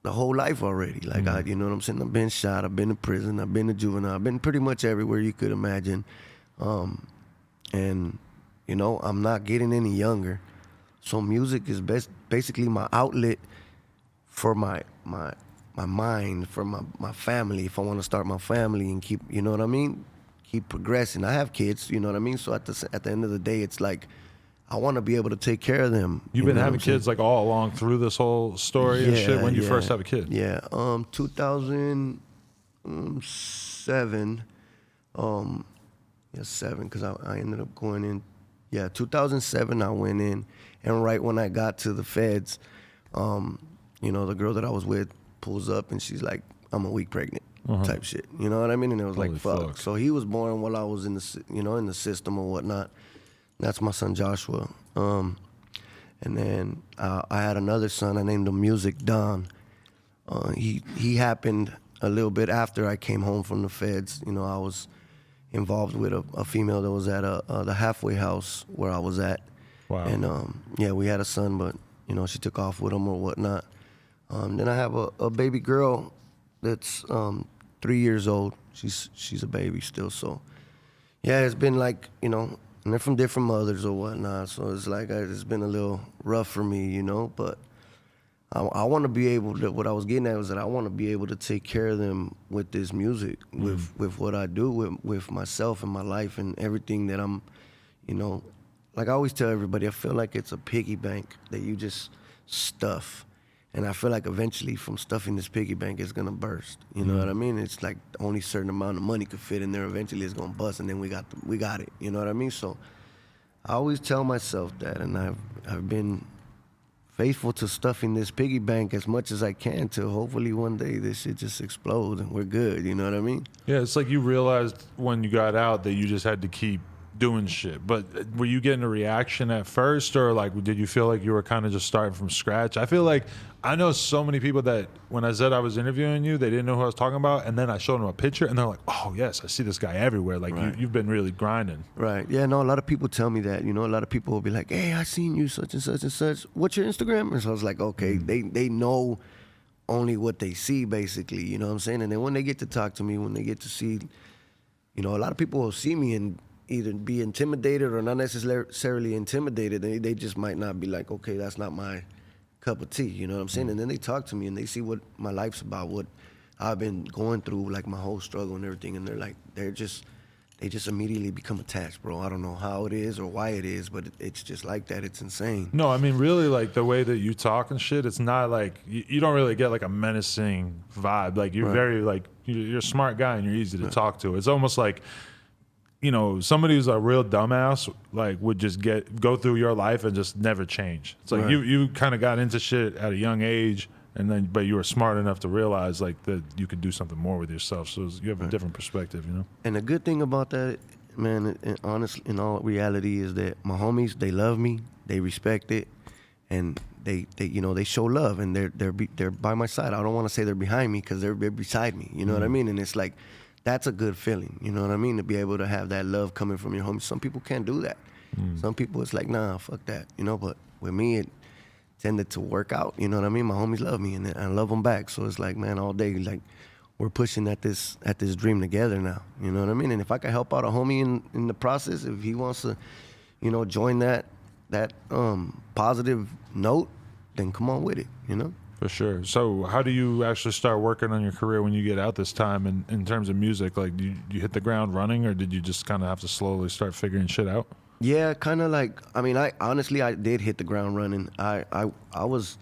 life already. Like, you know what I'm saying? I've been shot, I've been to prison, I've been to juvenile, I've been pretty much everywhere you could imagine. And, you know, I'm not getting any younger. So music is basically my outlet for my my mind, for my family, if I want to start my family and keep, you know what I mean, keep progressing. I have kids, you know what I mean. So at the end of the day, it's like I want to be able to take care of them. You've you been know what having I'm saying? kids like all along through this whole story and shit. When you first have a kid? Yeah, 2007. Yeah, 7, because I ended up going in. Yeah, 2007 I went in, and right when I got to the feds, you know, the girl that I was with pulls up and she's like, "I'm a week pregnant," type shit. You know what I mean? And it was Holy like, fuck. fuck. So he was born while I was in the, you know, in the system or whatnot. That's my son Joshua. And then I had another son. I named him Music Don. He happened a little bit after I came home from the feds. You know, I was involved with a female that was at the halfway house where I was at. Wow. And yeah, we had a son, but you know, she took off with him or whatnot. Then I have a baby girl that's 3 years old. She's a baby still. So yeah, it's been like, you know, and they're from different mothers or whatnot. So it's like it's been a little rough for me, you know. But I want to be able to. What I was getting at was that I want to be able to take care of them with this music, with what I do, with myself and my life and everything that I'm, you know. Like I always tell everybody, I feel like it's a piggy bank that you just stuff. And I feel like eventually from stuffing this piggy bank, it's gonna burst. You know what I mean? It's like only a certain amount of money could fit in there. Eventually it's gonna bust, and then we got it. You know what I mean? So I always tell myself that, and I've been faithful to stuffing this piggy bank as much as I can till hopefully one day this shit just explodes and we're good. You know what I mean? Yeah, it's like you realized when you got out that you just had to keep doing shit. But were you getting a reaction at first, or like did you feel like you were kind of just starting from scratch? I feel like I know so many people that when I said I was interviewing you, they didn't know who I was talking about, and then I showed them a picture and they're like, "Oh yes, I see this guy everywhere." Like Right. you've been really grinding. Right. Yeah, no, a lot of people tell me that. You know, a lot of people will be like, "Hey, I seen you such and such and such. What's your Instagram?" And so I was like, okay, they know only what they see, basically. You know what I'm saying? And then when they get to talk to me, when they get to see, you know, a lot of people will see me and either be intimidated or not necessarily intimidated. They just might not be like, okay, that's not my cup of tea. You know what I'm saying? And then they talk to me and they see what my life's about, what I've been going through, like my whole struggle and everything. And they're like, they just immediately become attached, bro. I don't know how it is or why it is, but it's just like that. It's insane. No, I mean really, like the way that you talk and shit. It's not like you don't really get like a menacing vibe. Like you're Right. very like you're a smart guy and you're easy to talk to. It's almost like, you know, somebody who's a real dumbass like would just go through your life and just never change. It's like Right. you kind of got into shit at a young age, and then but you were smart enough to realize like that you could do something more with yourself. So you have a different perspective, you know. And the good thing about that, man, and honestly, in all reality, is that my homies, they love me, they respect it, and they you know, they show love, and they're by my side. I don't want to say they're behind me because they're beside me. You know what I mean? And it's like, that's a good feeling. You know what I mean? To be able to have that love coming from your homies. Some people can't do that. Some people, it's like, nah, fuck that. You know, but with me, it tended to work out. You know what I mean? My homies love me, and I love them back. So it's like, man, all day, like, we're pushing at this dream together now. You know what I mean? And if I can help out a homie in the process, if he wants to, you know, join that positive note, then come on with it. You know? For sure. So how do you actually start working on your career when you get out this time? And in terms of music, like do you hit the ground running, or did you just kind of have to slowly start figuring shit out? Yeah, kind of like, I mean, I honestly did hit the ground running. I was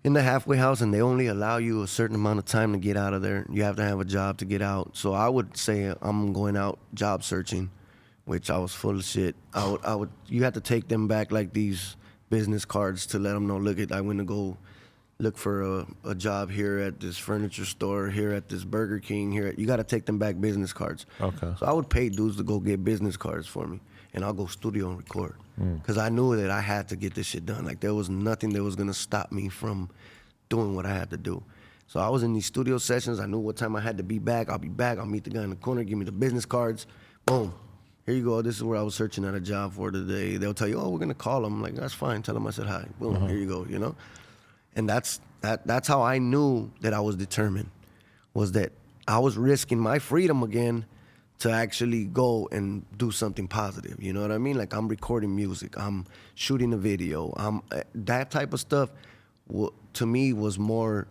in the halfway house, and they only allow you a certain amount of time to get out of there. You have to have a job to get out. So I would say I'm going out job searching, which I was full of shit. You had to take them back like these business cards to let them know, look, I went to go look for a job here at this furniture store, here at this Burger King, you got to take them back business cards. Okay. So I would pay dudes to go get business cards for me, and I'll go studio and record. Because I knew that I had to get this shit done. Like there was nothing that was going to stop me from doing what I had to do. So I was in these studio sessions. I knew what time I had to be back. I'll be back. I'll meet the guy in the corner, give me the business cards. Boom. Here you go. This is where I was searching at a job for today. They'll tell you, oh, we're going to call them. I'm like, that's fine. Tell them I said hi. Boom. Here you go, you know? And that's how I knew that I was determined, was that I was risking my freedom again to actually go and do something positive. You know what I mean? Like I'm recording music, I'm shooting a video, that type of stuff to me was more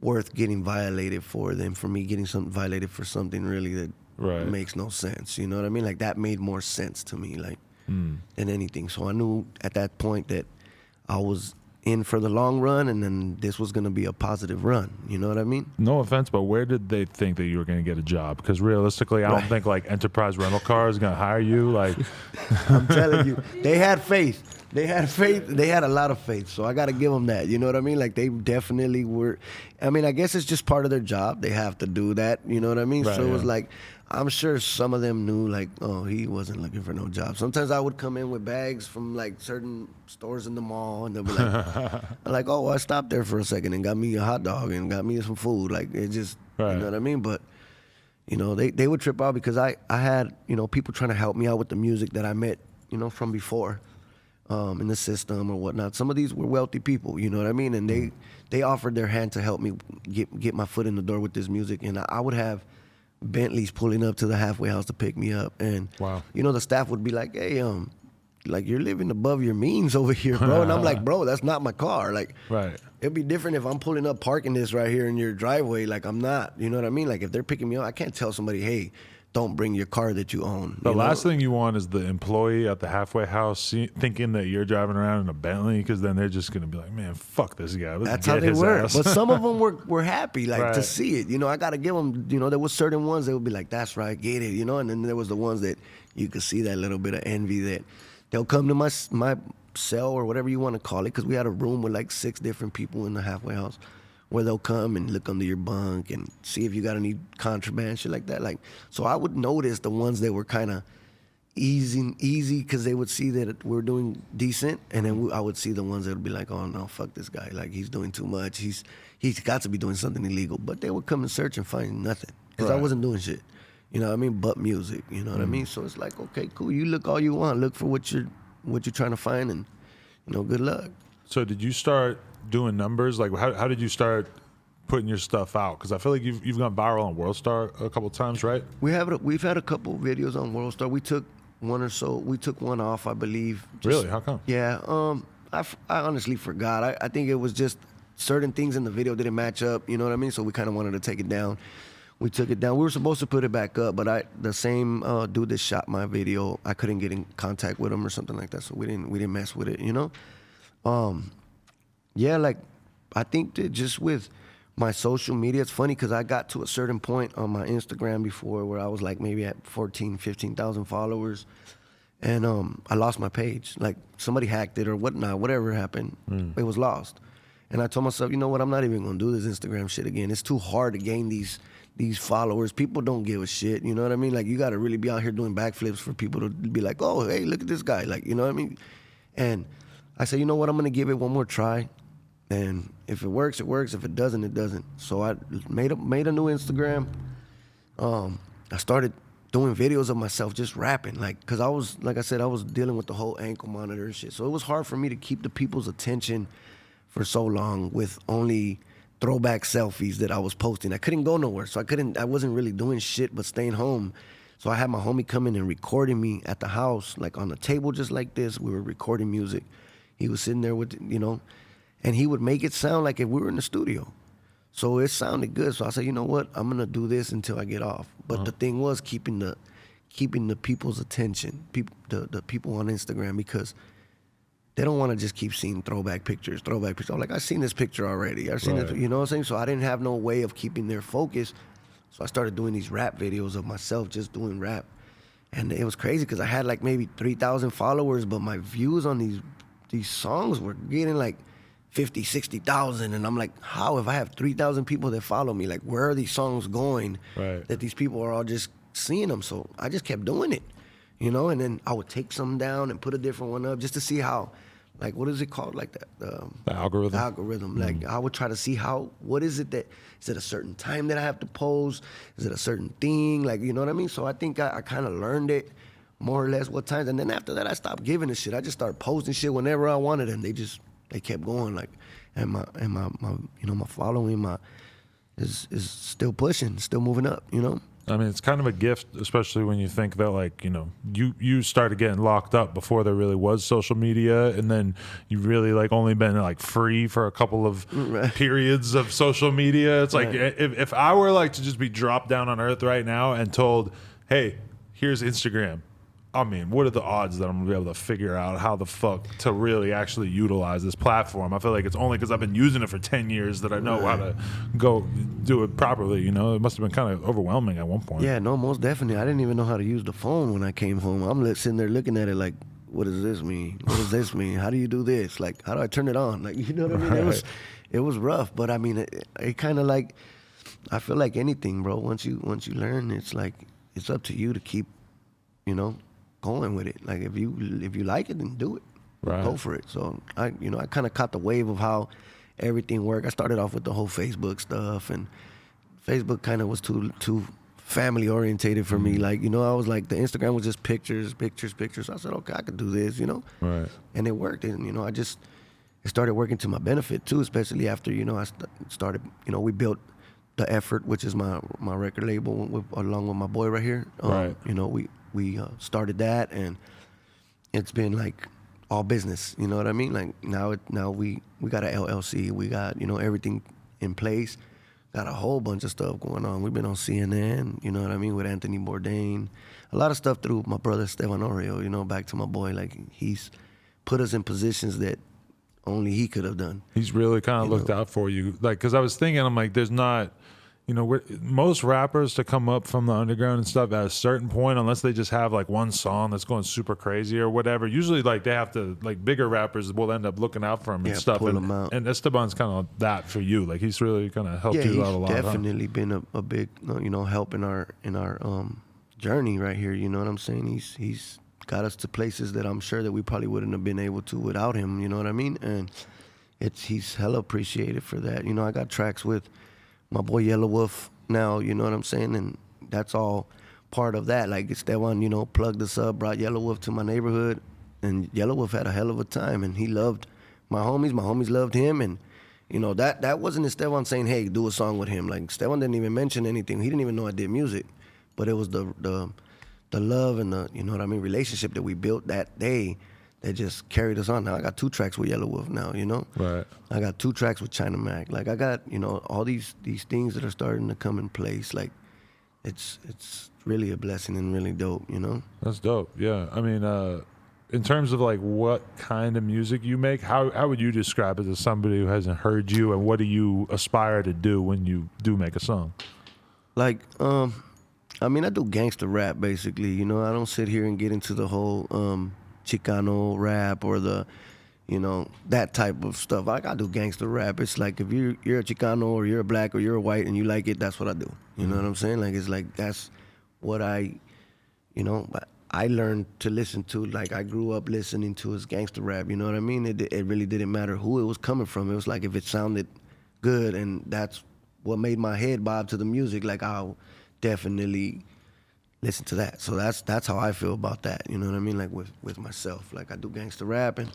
worth getting violated for than for me getting something violated for something really that Right. makes no sense. You know what I mean? Like that made more sense to me, like than anything. So I knew at that point that I was in for the long run, and then this was going to be a positive run. You know what I mean? No offense, but where did they think that you were going to get a job? Because realistically, I don't think like Enterprise Rental Car is going to hire you. Like, I'm telling you, they had faith. They had faith. They had a lot of faith. So I got to give them that. You know what I mean? Like they definitely were. I mean, I guess it's just part of their job. They have to do that. You know what I mean? Right, So it was yeah. like, I'm sure some of them knew like, oh, he wasn't looking for no job. Sometimes I would come in with bags from like certain stores in the mall, and they'll be like, oh, I stopped there for a second and got me a hot dog and got me some food. Like it just, Right. you know what I mean? But you know, they would trip out because I had, you know, people trying to help me out with the music that I met, you know, from before, in the system or whatnot. Some of these were wealthy people, you know what I mean? And they offered their hand to help me get my foot in the door with this music. And I would have Bentleys pulling up to the halfway house to pick me up. And, Wow. you know, the staff would be like, hey, like you're living above your means over here, bro. And I'm like, bro, that's not my car. Like, right. it'd be different if I'm pulling up, parking this right here in your driveway. Like I'm not, you know what I mean? Like if they're picking me up, I can't tell somebody, hey, don't bring your car that you own. The you last know? thing you want is the employee at the halfway house thinking that you're driving around in a Bentley, because then they're just going to be like, man, fuck this guy. Let's That's get how they his were. ass. But some of them were happy, like to Right. see it. You know, I got to give them, you know, there was certain ones that would be like, that's right, get it, you know? And then there was the ones that you could see that little bit of envy that they'll come to my cell or whatever you want to call it, because we had a room with like 6 different people in the halfway house where they'll come and look under your bunk and see if you got any contraband, shit like that. Like, so I would notice the ones that were kind of easy because they would see that we're doing decent, and then I would see the ones that would be like, oh no, fuck this guy, like he's doing too much, he's got to be doing something illegal. But they would come and search and find nothing because I Right. wasn't doing shit, you know what I mean, but music, you know what I mean. So it's like, okay, cool, you look all you want, look for what you're trying to find, and you know, good luck. So did you start doing numbers? Like, how did you start putting your stuff out? Because I feel like you've gone viral on WorldStar a couple times, right? We've had a couple videos on WorldStar. We took one or so. We took one off, I believe. Really? How come? Yeah. I honestly forgot. I think it was just certain things in the video didn't match up. You know what I mean? So we kind of wanted to take it down. We took it down. We were supposed to put it back up, but the same dude that shot my video, I couldn't get in contact with him or something like that. So we didn't mess with it. You know. Yeah. Like I think that just with my social media, it's funny because I got to a certain point on my Instagram before where I was like maybe at 14, 15,000 followers. And I lost my page. Like somebody hacked it or whatnot, whatever happened, it was lost. And I told myself, you know what, I'm not even gonna do this Instagram shit again. It's too hard to gain these followers. People don't give a shit, you know what I mean? Like you gotta really be out here doing backflips for people to be like, oh, hey, look at this guy. Like, you know what I mean? And I said, you know what, I'm gonna give it one more try. And if it works, it works. If it doesn't, it doesn't. So I made a new Instagram. I started doing videos of myself just rapping, like, cause I was, like I said, I was dealing with the whole ankle monitor and shit. So it was hard for me to keep the people's attention for so long with only throwback selfies that I was posting. I couldn't go nowhere, so I wasn't really doing shit but staying home. So I had my homie come in and recording me at the house, like on the table just like this. We were recording music. He was sitting there with, you know, and he would make it sound like if we were in the studio. So it sounded good. So I said, you know what? I'm gonna do this until I get off. But the thing was keeping the people's attention, the people on Instagram, because they don't want to just keep seeing throwback pictures. I'm like, I've seen this picture already. I've seen Right. it, you know what I'm saying? So I didn't have no way of keeping their focus. So I started doing these rap videos of myself just doing rap. And it was crazy because I had like maybe 3,000 followers, but my views on these songs were getting like 50, 60,000. And I'm like, how, if I have 3,000 people that follow me, like where are these songs going Right. that these people are all just seeing them? So I just kept doing it, you know, and then I would take some down and put a different one up just to see how, like, what is it called? Like that? The algorithm. The algorithm. Like I would try to see what is it is it a certain time that I have to post? Is it a certain thing? Like, you know what I mean? So I think I kind of learned it more or less what times. And then after that, I stopped giving a shit. I just started posting shit whenever I wanted, and they kept going, like, and my you know, my following is still pushing, still moving up, you know. I mean, it's kind of a gift, especially when you think that, like, you know, you started getting locked up before there really was social media, and then you really like only been like free for a couple of periods of social media. It's like if I were like to just be dropped down on earth right now and told, hey, here's Instagram. I mean, what are the odds that I'm gonna be able to figure out how the fuck to really actually utilize this platform? I feel like it's only because I've been using it for 10 years that I know how to go do it properly. You know, it must have been kind of overwhelming at one point. Yeah, no, most definitely. I didn't even know how to use the phone when I came home. I'm sitting there looking at it like, what does this mean? What does this mean? How do you do this? Like, how do I turn it on? Like, you know what I mean? It was rough, but I mean, it kind of like, I feel like anything, bro. Once you learn, it's like it's up to you to keep, you know, going with it. Like if you like it, then do it. Right. Go for it. So I kind of caught the wave of how everything worked. I started off with the whole Facebook stuff, and Facebook kind of was too family orientated for me. Like, you know, I was like, the Instagram was just pictures. I said, okay, I could do this, you know. Right. And it worked. And, you know, it started working to my benefit too, especially after, you know, I started, you know, we built The Effort, which is my record label along with my boy right here. Right. You know, we started that, and it's been like all business. You know what I mean? Like now we got a LLC. We got, you know, everything in place. Got a whole bunch of stuff going on. We've been on CNN. You know what I mean, with Anthony Bourdain. A lot of stuff through my brother Esteban Oreo. You know, back to my boy. Like he's put us in positions that only he could have done. He's really kind of looked out for you. Like, because I was thinking, I'm like, there's not, you know, most rappers to come up from the underground and stuff at a certain point, unless they just have like one song that's going super crazy or whatever, usually like they have to, like bigger rappers will end up looking out for him and stuff. Pull him out. And Esteban's kind of that for you. Like he's really kind of helped you out a lot. Yeah, he's definitely been a big, you know, help in our journey right here. You know what I'm saying? He's got us to places that I'm sure that we probably wouldn't have been able to without him. You know what I mean? And he's hella appreciated for that. You know, I got tracks with my boy Yellow Wolf now, you know what I'm saying? And that's all part of that. Like Esteban, you know, plugged us up, brought Yellow Wolf to my neighborhood, and Yellow Wolf had a hell of a time, and he loved my homies loved him, and you know, that wasn't Esteban saying, hey, do a song with him. Like Esteban didn't even mention anything. He didn't even know I did music, but it was the love and the, you know what I mean, relationship that we built that day that just carried us on. Now I got 2 tracks with Yellow Wolf now, you know? Right. I got 2 tracks with China Mac. Like I got, you know, all these things that are starting to come in place. Like it's really a blessing and really dope, you know? That's dope. Yeah. I mean, in terms of like what kind of music you make, how would you describe it to somebody who hasn't heard you, and what do you aspire to do when you do make a song? Like, I mean, I do gangster rap basically, you know? I don't sit here and get into the whole Chicano rap or the, you know, that type of stuff. Like I do gangster rap. It's like if you're a Chicano or you're a black or you're a white and you like it, that's what I do. You know what I'm saying? Like it's like that's what I learned to listen to. Like I grew up listening to his gangster rap. You know what I mean? It really didn't matter who it was coming from. It was like if it sounded good, and that's what made my head bob to the music. Like I'll definitely listen to that. So that's how I feel about that. You know what I mean? Like with myself. Like I do gangster rap, and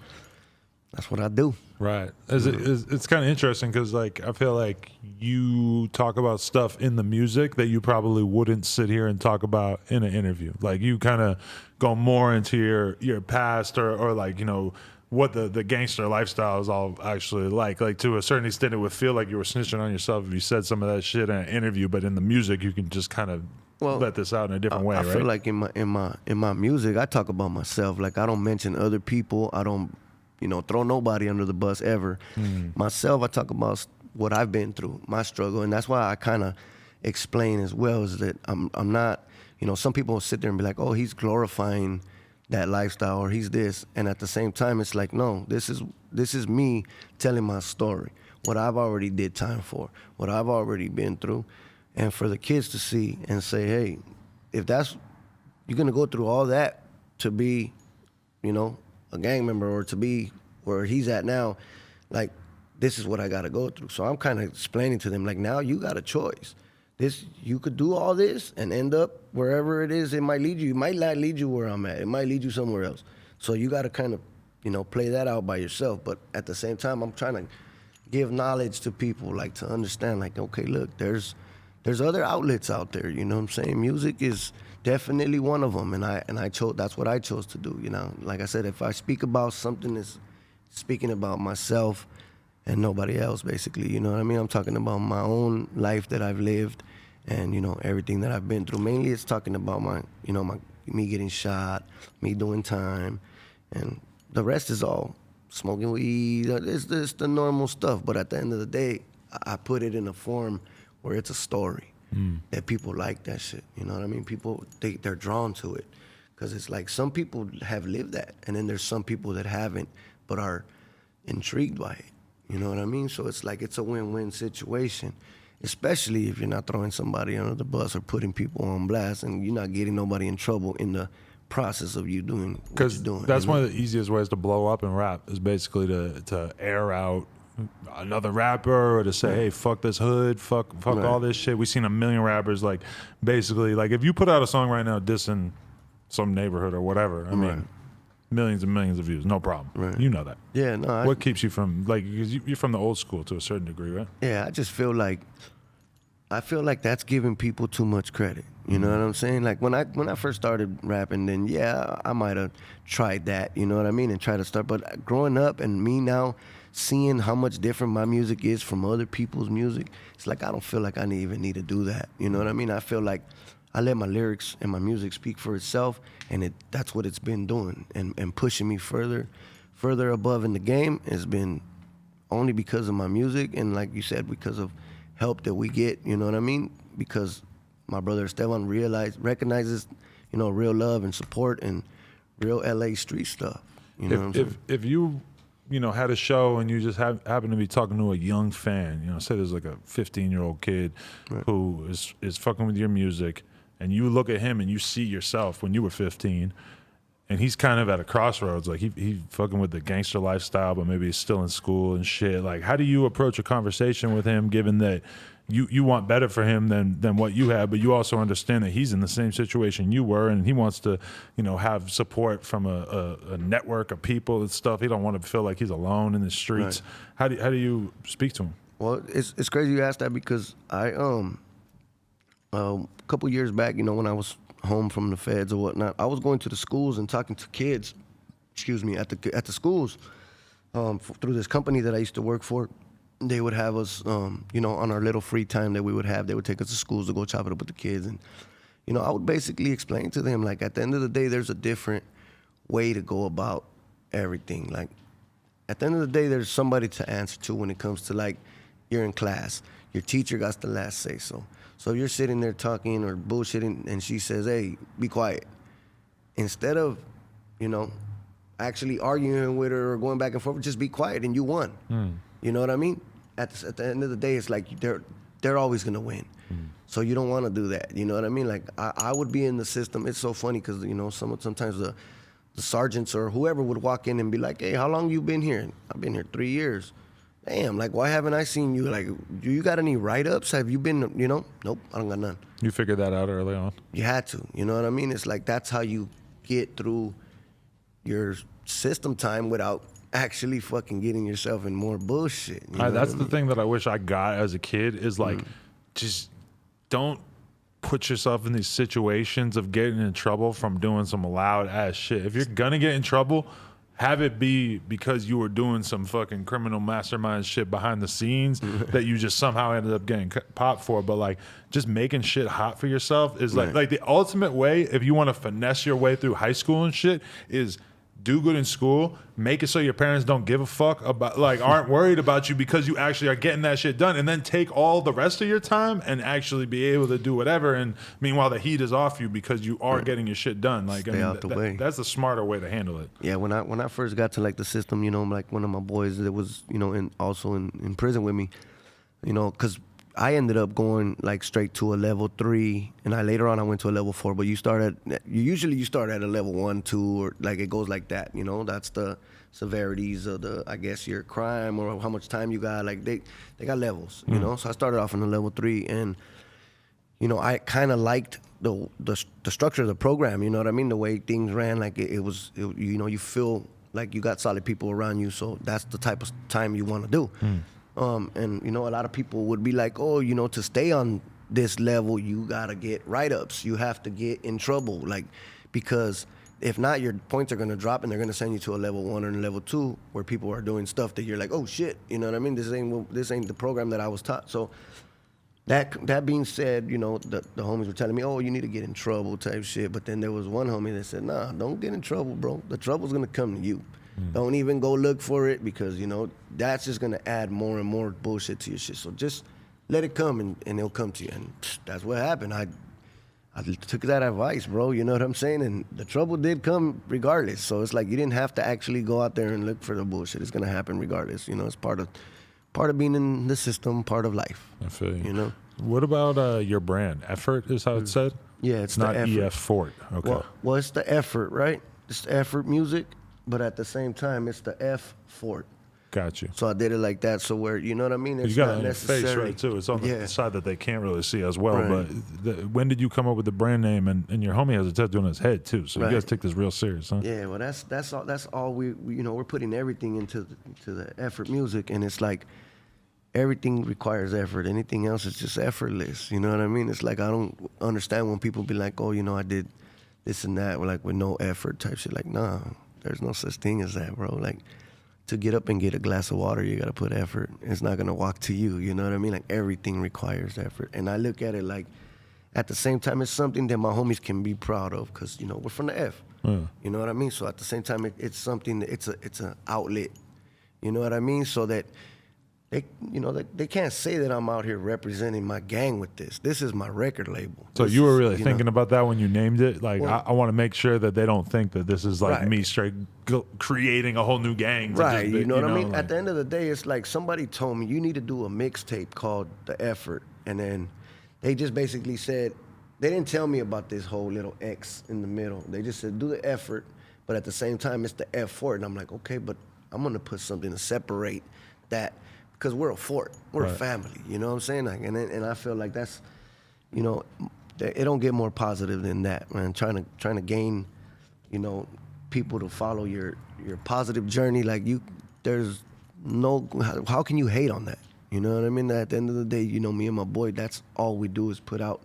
that's what I do. Right. It's kind of interesting because like I feel like you talk about stuff in the music that you probably wouldn't sit here and talk about in an interview. Like you kind of go more into your past or like, you know, what the gangster lifestyle is all actually like. Like to a certain extent, it would feel like you were snitching on yourself if you said some of that shit in an interview. But in the music, you can just kind of let this out in a different way, right? I feel like in my music, I talk about myself. Like I don't mention other people. I don't, you know, throw nobody under the bus ever. Myself, I talk about what I've been through, my struggle, and that's why I kind of explain as well is that I'm not, you know, some people will sit there and be like, oh, he's glorifying that lifestyle or he's this, and at the same time, it's like, no, this is me telling my story, what I've already did time for, what I've already been through, and for the kids to see and say, hey, if that's, you're gonna go through all that to be, you know, a gang member or to be where he's at now, like, this is what I gotta go through. So I'm kind of explaining to them, like, now you got a choice. You could do all this and end up wherever it is it might lead you. It might not lead you where I'm at. It might lead you somewhere else. So you gotta kind of, you know, play that out by yourself. But at the same time, I'm trying to give knowledge to people, like to understand, like, okay, look, there's there's other outlets out there. You know what I'm saying? Music is definitely one of them, and I chose. That's what I chose to do. You know, like I said, if I speak about something that's speaking about myself and nobody else, basically. You know what I mean? I'm talking about my own life that I've lived, and you know everything that I've been through. Mainly, it's talking about me getting shot, me doing time, and the rest is all smoking weed. It's the normal stuff. But at the end of the day, I put it in a form where it's a story that people like that shit. You know what I mean? People they're drawn to it because it's like some people have lived that, and then there's some people that haven't but are intrigued by it. You know what I mean? So it's like it's a win-win situation, especially if you're not throwing somebody under the bus or putting people on blast, and you're not getting nobody in trouble in the process of you doing what you're Because doing. that's one of the easiest ways to blow up in rap is basically to air out another rapper or to say, hey, fuck this hood, fuck all this shit. We've seen a million rappers like basically like if you put out a song right now dissing some neighborhood or whatever, I mean, millions and millions of views, no problem. Right. You know that. Yeah, no. What keeps you from like? Because you're from the old school to a certain degree, right? Yeah, I just feel like that's giving people too much credit. You know what I'm saying? Like when I first started rapping, then yeah, I might have tried that. You know what I mean? And try to start. But growing up and me now seeing how much different my music is from other people's music, it's like I don't feel like I even need to do that. You know what I mean? I feel like I let my lyrics and my music speak for itself, and that's what it's been doing and pushing me further above in the game has been only because of my music and, like you said, because of help that we get, you know what I mean? Because my brother Esteban recognizes, you know, real love and support and real LA street stuff. You know what I'm saying? If you know, had a show and you just happen to be talking to a young fan, you know, say there's like a 15-year-old kid who is fucking with your music, and you look at him and you see yourself when you were 15, and he's kind of at a crossroads, like he fucking with the gangster lifestyle, but maybe he's still in school and shit. Like, how do you approach a conversation with him, given that you want better for him than what you have, but you also understand that he's in the same situation you were, and he wants to, you know, have support from a network of people and stuff. He don't want to feel like he's alone in the streets. Right. How do you speak to him? Well, it's crazy you ask that because I a couple years back, you know, when I was home from the feds or whatnot, I was going to the schools and talking to kids, at the schools through this company that I used to work for. They would have us, you know, on our little free time that we would have, they would take us to schools to go chop it up with the kids. And, you know, I would basically explain to them, like, at the end of the day, there's a different way to go about everything. Like, at the end of the day, there's somebody to answer to when it comes to, like, you're in class. Your teacher got the last say so. So you're sitting there talking or bullshitting, and she says, hey, be quiet. Instead of, you know, actually arguing with her or going back and forth, just be quiet and you won. You know what I mean? At the end of the day, it's like they're always going to win. So you don't want to do that. You know what I mean? Like, I would be in the system. It's so funny because, you know, sometimes the sergeants or whoever would walk in and be like, hey, how long you been here? I've been here 3 years. Damn, like, why haven't I seen you? Like, do you got any write-ups? Have you been, you know? Nope, I don't got none. You figured that out early on? You had to. You know what I mean? It's like that's how you get through your system time without actually fucking getting yourself in more bullshit. You know that's the thing that I wish I got as a kid is like, just don't put yourself in these situations of getting in trouble from doing some loud ass shit. If you're gonna get in trouble, have it be because you were doing some fucking criminal mastermind shit behind the scenes that you just somehow ended up getting popped for. But like, just making shit hot for yourself is like the ultimate way, if you want to finesse your way through high school and shit, is do good in school, make it so your parents don't give a fuck about, like, aren't worried about you because you actually are getting that shit done, and then take all the rest of your time and actually be able to do whatever. And meanwhile, the heat is off you because you are getting your shit done. Like, Stay out the way. That's the smarter way to handle it. Yeah, when I first got to like the system, you know, like one of my boys that was, you know, also in prison with me, you know, because I ended up going like straight to a level 3, and later on I went to a level 4. But you start at a level 1, 2, or like it goes like that. You know, that's the severities of I guess your crime or how much time you got. Like they got levels. You know, so I started off in a level 3, and you know I kind of liked the structure of the program. You know what I mean? The way things ran, like it was, you know, you feel like you got solid people around you. So that's the type of time you want to do. And, you know, a lot of people would be like, oh, you know, to stay on this level, you gotta get write-ups. You have to get in trouble, like, because if not, your points are gonna drop, and they're gonna send you to a level 1 or a level 2 where people are doing stuff that you're like, oh shit, you know what I mean? This ain't the program that I was taught. So that being said, you know, the homies were telling me, oh, you need to get in trouble type shit. But then there was one homie that said, nah, don't get in trouble, bro. The trouble's gonna come to you. Don't even go look for it, because, you know, that's just gonna add more and more bullshit to your shit. So just let it come, and it'll come to you. And that's what happened. I took that advice, bro. You know what I'm saying? And the trouble did come regardless. So it's like you didn't have to actually go out there and look for the bullshit. It's gonna happen regardless. You know, it's part of being in the system, part of life. I feel you. You know. What about your brand? Effort is how it's said? Yeah, it's not the effort. EF Fort. Okay. Well, it's the effort, right? It's the effort music, but at the same time, it's the F Fort. Got you. So I did it like that, so where, you know what I mean? It's You got not it on your necessary. face, right, too. It's on the side that they can't really see as well. Right. But when did you come up with the brand name? And your homie has a tattoo on his head, too. So you guys take this real serious, huh? Yeah, well, that's all we you know, we're putting everything into the effort music, and it's like everything requires effort. Anything else is just effortless. You know what I mean? It's like I don't understand when people be like, oh, you know, I did this and that, like with no effort type shit. Like, nah, there's no such thing as that, bro. Like, to get up and get a glass of water, you gotta put effort. It's not gonna walk to you. You know what I mean? Like, everything requires effort. And I look at it like, at the same time, it's something that my homies can be proud of, because, you know, we're from the F. Yeah. You know what I mean? So at the same time, it's something. It's an outlet. You know what I mean? So that they, you know, they can't say that I'm out here representing my gang with this. This is my record label. So This you were is, really you thinking know, about that when you named it? Like, Well- I want to make sure that they don't think that this is like Right. me straight creating a whole new gang. To right? just You know what I mean? like- At the end of the day, it's like somebody told me you need to do a mixtape called The Effort, and then they just basically said, they didn't tell me about this whole little X in the middle. They just said do the effort, but at the same time it's the F Fort, and I'm like, okay, but I'm gonna put something to separate that, because we're a fort, we're a Right. family. You know what I'm saying? Like, and I feel like that's, you know, it don't get more positive than that, man. Trying to gain, you know, people to follow your positive journey. Like, there's no, how can you hate on that? You know what I mean? At the end of the day, you know, me and my boy, that's all we do is put out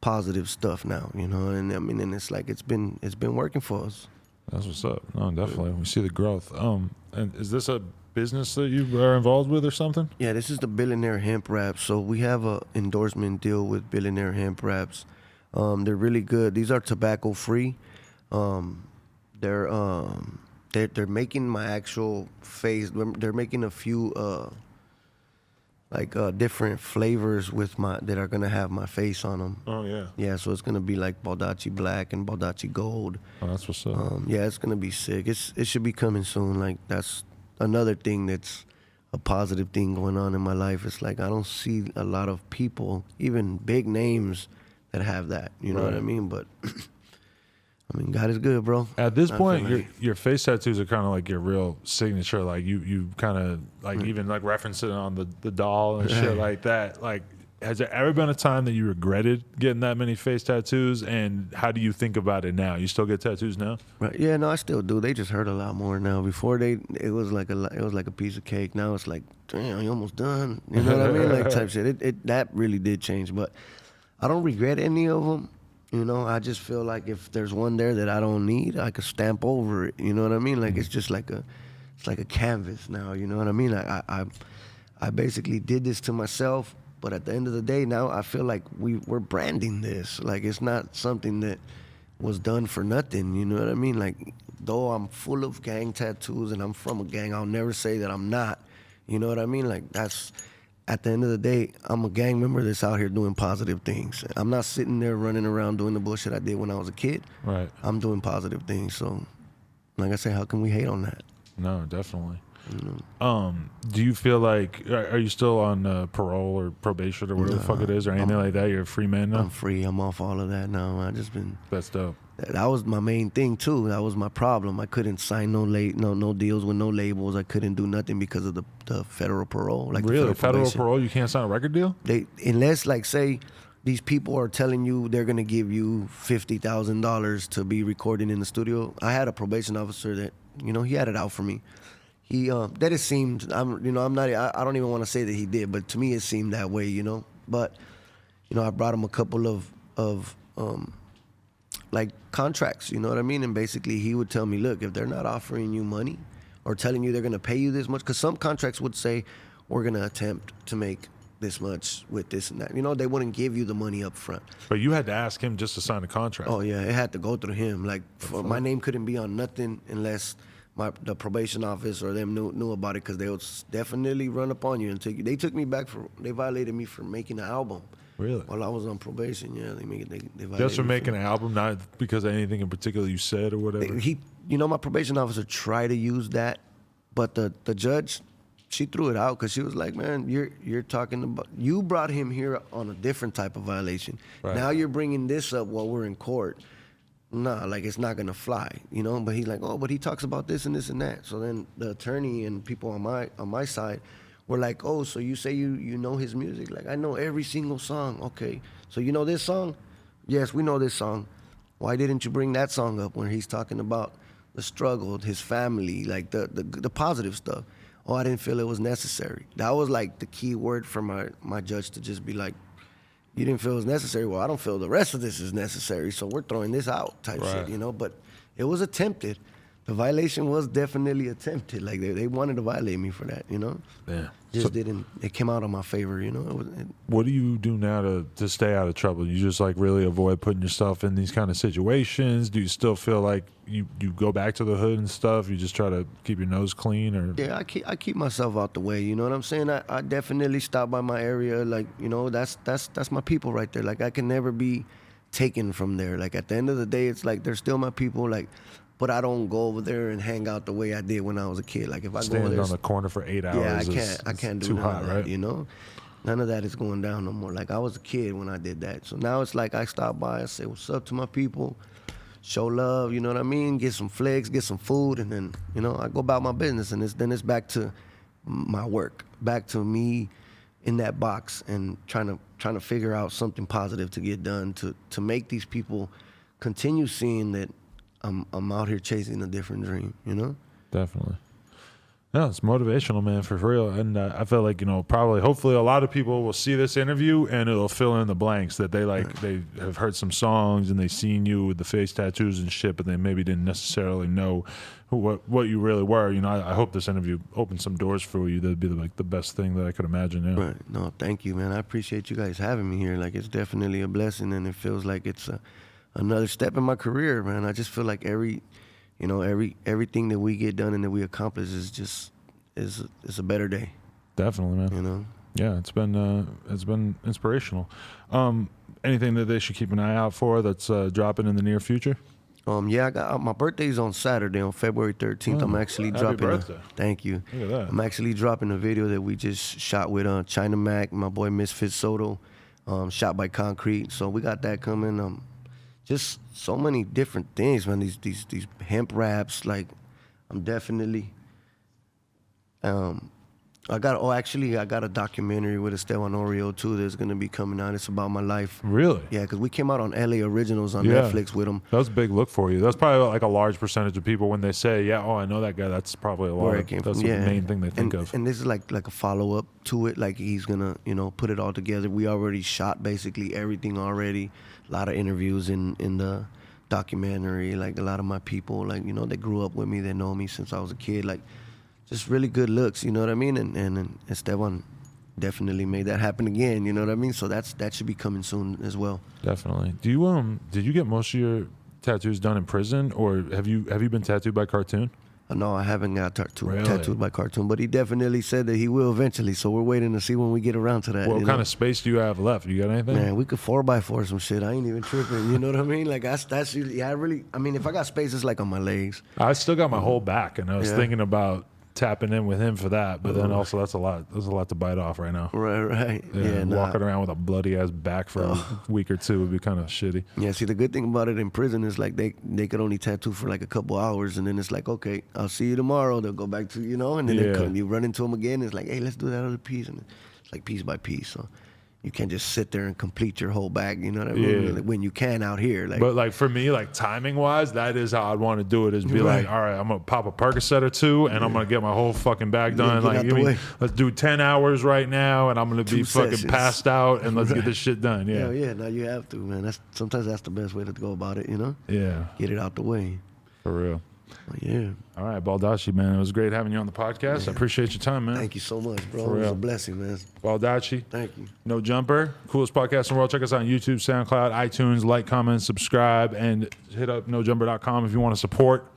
positive stuff now, you know, and I mean, and it's like it's been working for us. That's what's up. No, definitely. We see the growth. And is this a business that you are involved with or something? Yeah, this is the Billionaire Hemp Wraps. So we have a endorsement deal with Billionaire Hemp Wraps. They're really good. These are tobacco free. They're making my actual face. They're making a few different flavors with that are gonna have my face on them. Oh, yeah. Yeah, so it's gonna be like Baldacci Black and Baldacci Gold. Oh, that's what's up. Yeah, it's gonna be sick. It should be coming soon. Like, that's another thing that's a positive thing going on in my life. It's like I don't see a lot of people, even big names, that have that. You know what I Right. mean? But I mean, God is good, bro. At this I point, feel your face tattoos are kind of like your real signature. Like you kind of like even like referencing on the doll and shit like that. Like, has there ever been a time that you regretted getting that many face tattoos? And how do you think about it now? You still get tattoos now? Right. Yeah, no, I still do. They just hurt a lot more now. Before it was like a piece of cake. Now it's like, damn, you almost done. You know what I mean? Like, type shit. It that really did change, but I don't regret any of them. You know, I just feel like if there's one there that I don't need, I could stamp over it. You know what I mean? Like, it's just like it's like a canvas now. You know what I mean? I basically did this to myself, but at the end of the day, now I feel like we're branding this. Like, it's not something that was done for nothing. You know what I mean? Like, though I'm full of gang tattoos and I'm from a gang, I'll never say that I'm not. You know what I mean? Like, that's, at the end of the day, I'm a gang member that's out here doing positive things. I'm not sitting there running around doing the bullshit I did when I was a kid. Right. I'm doing positive things. So, like I say, how can we hate on that? No, definitely. Do you feel like are you still on parole or probation or whatever the fuck it is or anything like that? You're a free man now. I'm free. I'm off all of that now. I just been. That's dope. That was my main thing too. That was my problem. I couldn't sign no deals with no labels. I couldn't do nothing because of the federal parole. Like, Really, the federal probation. parole? You can't sign a record deal? They, unless, like, say these people are telling you they're gonna give you $50,000 to be recording in the studio. I had a probation officer that, you know, he had it out for me. He that it seemed, I don't even want to say that he did, but to me it seemed that way, you know. But you know, I brought him a couple of like contracts, you know what I mean? And basically he would tell me, look, if they're not offering you money or telling you they're going to pay you this much, because some contracts would say, we're going to attempt to make this much with this and that. You know, they wouldn't give you the money up front. But you had to ask him just to sign a contract. Oh, yeah, it had to go through him. Like, my name couldn't be on nothing unless the probation office or them knew about it, because they would definitely run up on you and take you. They took me back they violated me for making an album. Really? While I was on probation, yeah. They violated just for me making an album, not because of anything in particular you said or whatever? You know, my probation officer tried to use that, but the judge, she threw it out because she was like, man, you're talking about, you brought him here on a different type of violation. Right. Now you're bringing this up while we're in court. Nah, like, it's not gonna fly, you know. But he's like, oh, but he talks about this and this and that. So then the attorney and people on my side were like, oh, so you say you know his music? Like, I know every single song. Okay, so you know this song? Yes, we know this song. Why didn't you bring that song up when he's talking about the struggle, his family, like the positive stuff? Oh, I didn't feel it was necessary. That was like the key word for my judge to just be like, you didn't feel it was necessary. Well, I don't feel the rest of this is necessary, so we're throwing this out type shit, you know? But it was attempted. The violation was definitely attempted. Like, they wanted to violate me for that, you know? Yeah. Just didn't, it came out on my favor, you know? What do you do now to stay out of trouble? You just, like, really avoid putting yourself in these kind of situations? Do you still feel like you go back to the hood and stuff? You just try to keep your nose clean? Or Yeah, I keep myself out the way, you know what I'm saying? I definitely stop by my area. Like, you know, that's my people right there. Like, I can never be taken from there. Like, at the end of the day, it's like, they're still my people. Like, but I don't go over there and hang out the way I did when I was a kid. Like, if I go over there, on the corner for 8 hours, I can't do too none hot, of that, right? you know? None of that is going down no more. Like, I was a kid when I did that. So now it's like I stop by, I say what's up to my people, show love, you know what I mean? Get some flicks, get some food, and then, you know, I go about my business, and then it's back to my work, back to me in that box and trying to figure out something positive to get done to make these people continue seeing that I'm out here chasing a different dream, you know? Definitely. No, it's motivational, man, for real. And I feel like, you know, hopefully a lot of people will see this interview and it'll fill in the blanks that they have heard some songs and they've seen you with the face tattoos and shit, but they maybe didn't necessarily know what you really were. You know, I hope this interview opens some doors for you. That'd be like the best thing that I could imagine. Yeah. Right. No, thank you, man. I appreciate you guys having me here. Like, it's definitely a blessing, and it feels like it's another step in my career, man. I just feel like everything that we get done and that we accomplish is a better day. Definitely, man. You know? Yeah, it's been inspirational. Anything that they should keep an eye out for that's dropping in the near future? Yeah, I got my birthday's on Saturday, on February 13th. I'm actually dropping. Thank you. Look at that. I'm actually dropping a video that we just shot with China Mac, my boy Misfit Soto, shot by Concrete. So we got that coming. Just so many different things, man. These hemp raps, like, I'm definitely. I got a documentary with Esteban Oreo too that's gonna be coming out. It's about my life. Really? Yeah, because we came out on LA Originals on Netflix with him. That was a big look for you. That's probably like a large percentage of people when they say, "Yeah, oh, I know that guy." That's probably a lot. That's the main thing they think of. And this is like a follow up to it. Like, he's gonna put it all together. We already shot basically everything already. A lot of interviews in the documentary. Like, a lot of my people, like, they grew up with me. They know me since I was a kid. Like, just really good looks, you know what I mean? And Esteban definitely made that happen again, you know what I mean? So that should be coming soon as well. Definitely. Do you did you get most of your tattoos done in prison, or have you been tattooed by Cartoon? No, I haven't got Really? tattooed by Cartoon, but he definitely said that he will eventually. So we're waiting to see when we get around to that. What kind of space do you have left? You got anything? Man, we could 4x4 some shit. I ain't even tripping. You know what I mean? Like, that's usually, if I got space, it's like on my legs. I still got my whole back, and I was thinking about tapping in with him for that, but then also that's a lot to bite off right now. Right. Yeah, walking around with a bloody ass back for a week or two would be kind of shitty. Yeah, see, the good thing about it in prison is like they could only tattoo for like a couple hours, and then it's like, okay, I'll see you tomorrow. They'll go back to, and then you run into them again. It's like, hey, let's do that other piece, and it's like piece by piece. So you can't just sit there and complete your whole bag. You know what I mean? Yeah. Like, when you can out here, like. But like for me, like timing wise, that is how I'd want to do it. Is be Right. like, all right, I'm gonna pop a Percocet or two, and I'm gonna get my whole fucking bag done. get Like, out give the me, way. let's do 10 hours right now, and I'm gonna be 2 fucking sessions. passed out, and let's get this shit done. Yeah, Hell yeah, now you have to, man. Sometimes that's the best way to go about it, you know? yeah, Get it out the way. for real. But yeah. All right, Baldacci, man, it was great having you on the podcast. I appreciate your time, man. Thank you so much, bro. For It was a real. blessing, man. Baldacci. Thank you. No Jumper, coolest podcast in the world. Check us out on YouTube, SoundCloud, iTunes. Like, comment, subscribe, and hit up nojumper.com if you want to support.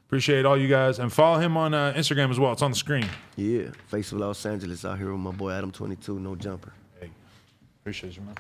Appreciate all you guys. And follow him on Instagram as well. It's on the screen. Yeah. Face of Los Angeles out here with my boy Adam 22, No Jumper. Hey, appreciate you, man.